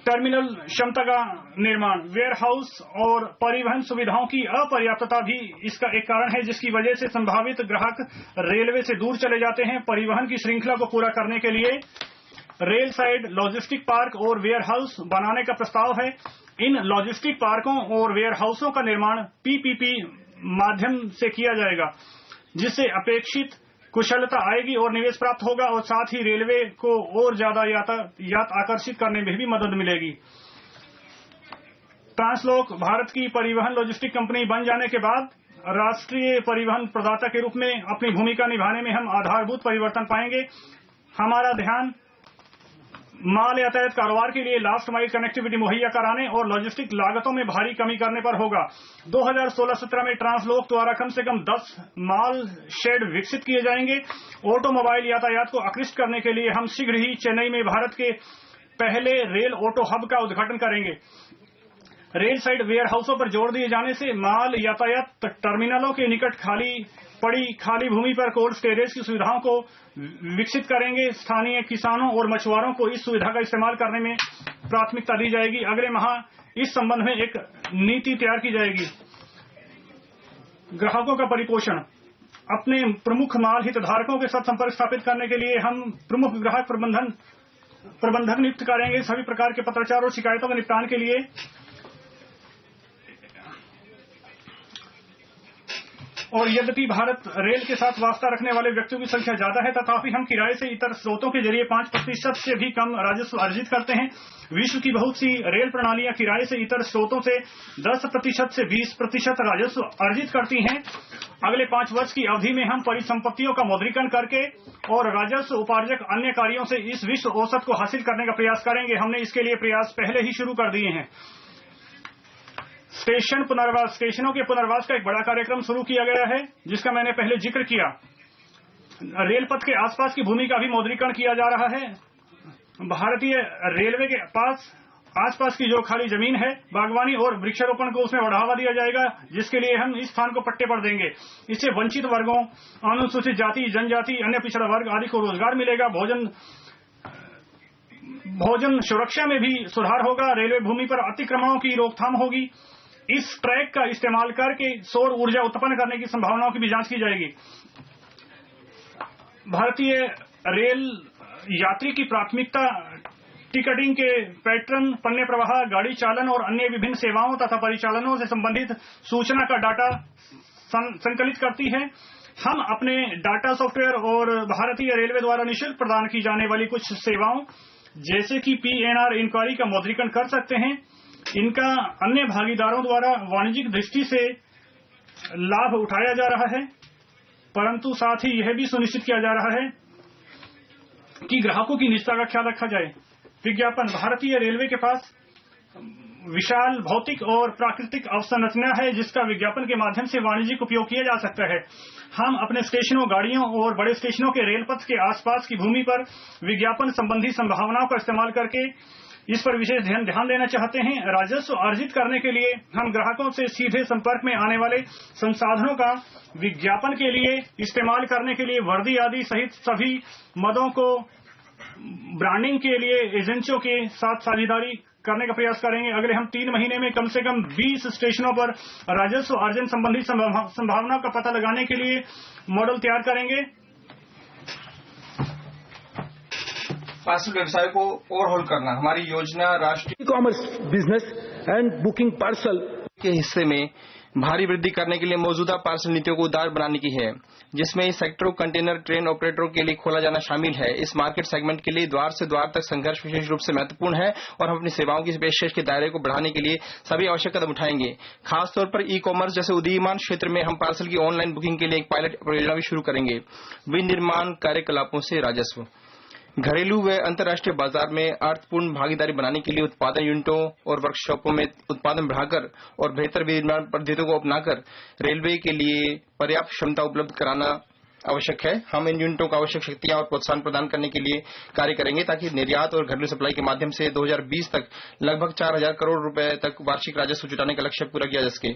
टर्मिनल क्षमता का निर्माण, वेयर हाउस और परिवहन सुविधाओं की अपर्याप्तता भी इसका एक कारण है जिसकी वजह से संभावित ग्राहक रेलवे से दूर चले जाते हैं। परिवहन की श्रृंखला को पूरा करने के लिए रेल साइड लॉजिस्टिक पार्क और वेयर हाउस बनाने का प्रस्ताव है। इन लॉजिस्टिक पार्कों और वेयर हाउसों का निर्माण पीपीपी माध्यम से किया जाएगा जिससे अपेक्षित कुशलता आएगी और निवेश प्राप्त होगा और साथ ही रेलवे को और ज्यादा यातायात आकर्षित करने में भी मदद मिलेगी। ट्रांसलोक भारत की परिवहन लॉजिस्टिक कंपनी बन जाने के बाद राष्ट्रीय परिवहन प्रदाता के रूप में अपनी भूमिका निभाने में हम आधारभूत परिवर्तन पाएंगे। हमारा ध्यान माल यातायात कारोबार के लिए लास्ट माइल कनेक्टिविटी मुहैया कराने और लॉजिस्टिक लागतों में भारी कमी करने पर होगा। 2016-17 में ट्रांसलोक द्वारा कम से कम 10 माल शेड विकसित किए जाएंगे। ऑटोमोबाइल यातायात को आकृष्ट करने के लिए हम शीघ्र ही चेन्नई में भारत के पहले रेल ऑटो हब का उद्घाटन करेंगे। रेल साइड वेयर हाउसों पर जोर दिए जाने से माल यातायात टर्मिनलों के निकट खाली भूमि पर कोल्ड स्टोरेज की सुविधाओं को विकसित करेंगे। स्थानीय किसानों और मछुआरों को इस सुविधा का इस्तेमाल करने में प्राथमिकता दी जाएगी। अगले माह इस संबंध में एक नीति तैयार की जाएगी। ग्राहकों का परिपोषण। अपने प्रमुख माल हितधारकों के साथ संपर्क स्थापित करने के लिए हम प्रमुख ग्राहक प्रबंधक नियुक्त करेंगे सभी प्रकार के पत्राचार और शिकायतों के निपटान के लिए। और यद्यपि भारत रेल के साथ वास्ता रखने वाले व्यक्तियों की संख्या ज्यादा है, तथापि हम किराए से इतर स्रोतों के जरिए 5% से भी कम राजस्व अर्जित करते हैं। विश्व की बहुत सी रेल प्रणालियां किराए से इतर स्रोतों से 10% से 20% राजस्व अर्जित करती हैं। अगले 5 वर्ष की अवधि में हम परिसंपत्तियों का मौद्रीकरण करके और राजस्व उपार्जक अन्य कार्यों से इस विश्व औसत को हासिल करने का प्रयास करेंगे। हमने इसके लिए प्रयास पहले ही शुरू कर दिए हैं। स्टेशनों के पुनर्वास का एक बड़ा कार्यक्रम शुरू किया गया है, जिसका मैंने पहले जिक्र किया। रेल पथ के आसपास की भूमि का भी मौद्रीकरण किया जा रहा है। भारतीय रेलवे के आसपास की जो खाली जमीन है, बागवानी और वृक्षारोपण को उसमें बढ़ावा दिया जाएगा, जिसके लिए हम इस स्थान को पट्टे पर देंगे। इससे वंचित वर्गों, अनुसूचित जाति, जनजाति, अन्य पिछड़ा वर्ग आदि को रोजगार मिलेगा। भोजन सुरक्षा में भी सुधार होगा। रेलवे भूमि पर अतिक्रमणों की रोकथाम होगी। इस ट्रैक का इस्तेमाल करके सौर ऊर्जा उत्पन्न करने की संभावनाओं की भी जांच की जाएगी। भारतीय रेल यात्री की प्राथमिकता टिकटिंग के पैटर्न, पन्ने प्रवाह, गाड़ी चालन और अन्य विभिन्न सेवाओं तथा परिचालनों से संबंधित सूचना का डाटा संकलित करती है। हम अपने डाटा सॉफ्टवेयर और भारतीय रेलवे द्वारा निःशुल्क प्रदान की जाने वाली कुछ सेवाओं जैसे कि PNR इंक्वायरी का मौद्रीकरण कर सकते हैं। इनका अन्य भागीदारों द्वारा वाणिज्यिक दृष्टि से लाभ उठाया जा रहा है, परंतु साथ ही यह भी सुनिश्चित किया जा रहा है कि ग्राहकों की निजता का ख्याल रखा जाए। विज्ञापन। भारतीय रेलवे के पास विशाल भौतिक और प्राकृतिक अवसंरचना है, जिसका विज्ञापन के माध्यम से वाणिज्यिक उपयोग किया जा सकता है। हम अपने स्टेशनों, गाड़ियों और बड़े स्टेशनों के रेलपथ के आसपास की भूमि पर विज्ञापन संबंधी संभावनाओं का इस्तेमाल करके इस पर विशेष ध्यान देना चाहते हैं। राजस्व अर्जित करने के लिए हम ग्राहकों से सीधे संपर्क में आने वाले संसाधनों का विज्ञापन के लिए इस्तेमाल करने के लिए वर्दी आदि सहित सभी मदों को ब्रांडिंग के लिए एजेंसियों के साथ साझेदारी करने का प्रयास करेंगे। अगले हम 3 महीने में कम से कम 20 स्टेशनों पर राजस्व अर्जन संबंधी संभावना का पता लगाने के लिए मॉडल तैयार करेंगे। पार्सल व्यवसाय को ओवरहॉल करना हमारी योजना राष्ट्रीय e-commerce business and booking parcel के हिस्से में भारी वृद्धि करने के लिए मौजूदा पार्सल नीतियों को उदार बनाने की है, जिसमें इस सेक्टर को कंटेनर ट्रेन ऑपरेटरों के लिए खोला जाना शामिल है। इस मार्केट सेगमेंट के लिए द्वार से द्वार तक संघर्ष विशेष रूप से महत्वपूर्ण है और हम अपनी सेवाओं की पेशकश के दायरे को बढ़ाने के लिए सभी आवश्यक कदम उठाएंगे। खासतौर पर ई-कॉमर्स जैसे उदीयमान क्षेत्र में हम पार्सल की ऑनलाइन बुकिंग के लिए एक पायलट परियोजना भी शुरू करेंगे। विनिर्माण कार्यकलापों से राजस्व। घरेलू व अंतर्राष्ट्रीय बाजार में अर्थपूर्ण भागीदारी बनाने के लिए उत्पादन यूनिटों और वर्कशॉपों में उत्पादन बढ़ाकर और बेहतर विनिर्माण पद्धतियों को अपनाकर रेलवे के लिए पर्याप्त क्षमता उपलब्ध कराना आवश्यक है। हम इन यूनिटों को आवश्यक शक्तियां और प्रोत्साहन प्रदान करने के लिए कार्य करेंगे ताकि निर्यात और घरेलू सप्लाई के माध्यम से 2020 तक लगभग 4,000 करोड़ रुपए तक वार्षिक राजस्व जुटाने का लक्ष्य पूरा किया जा सके।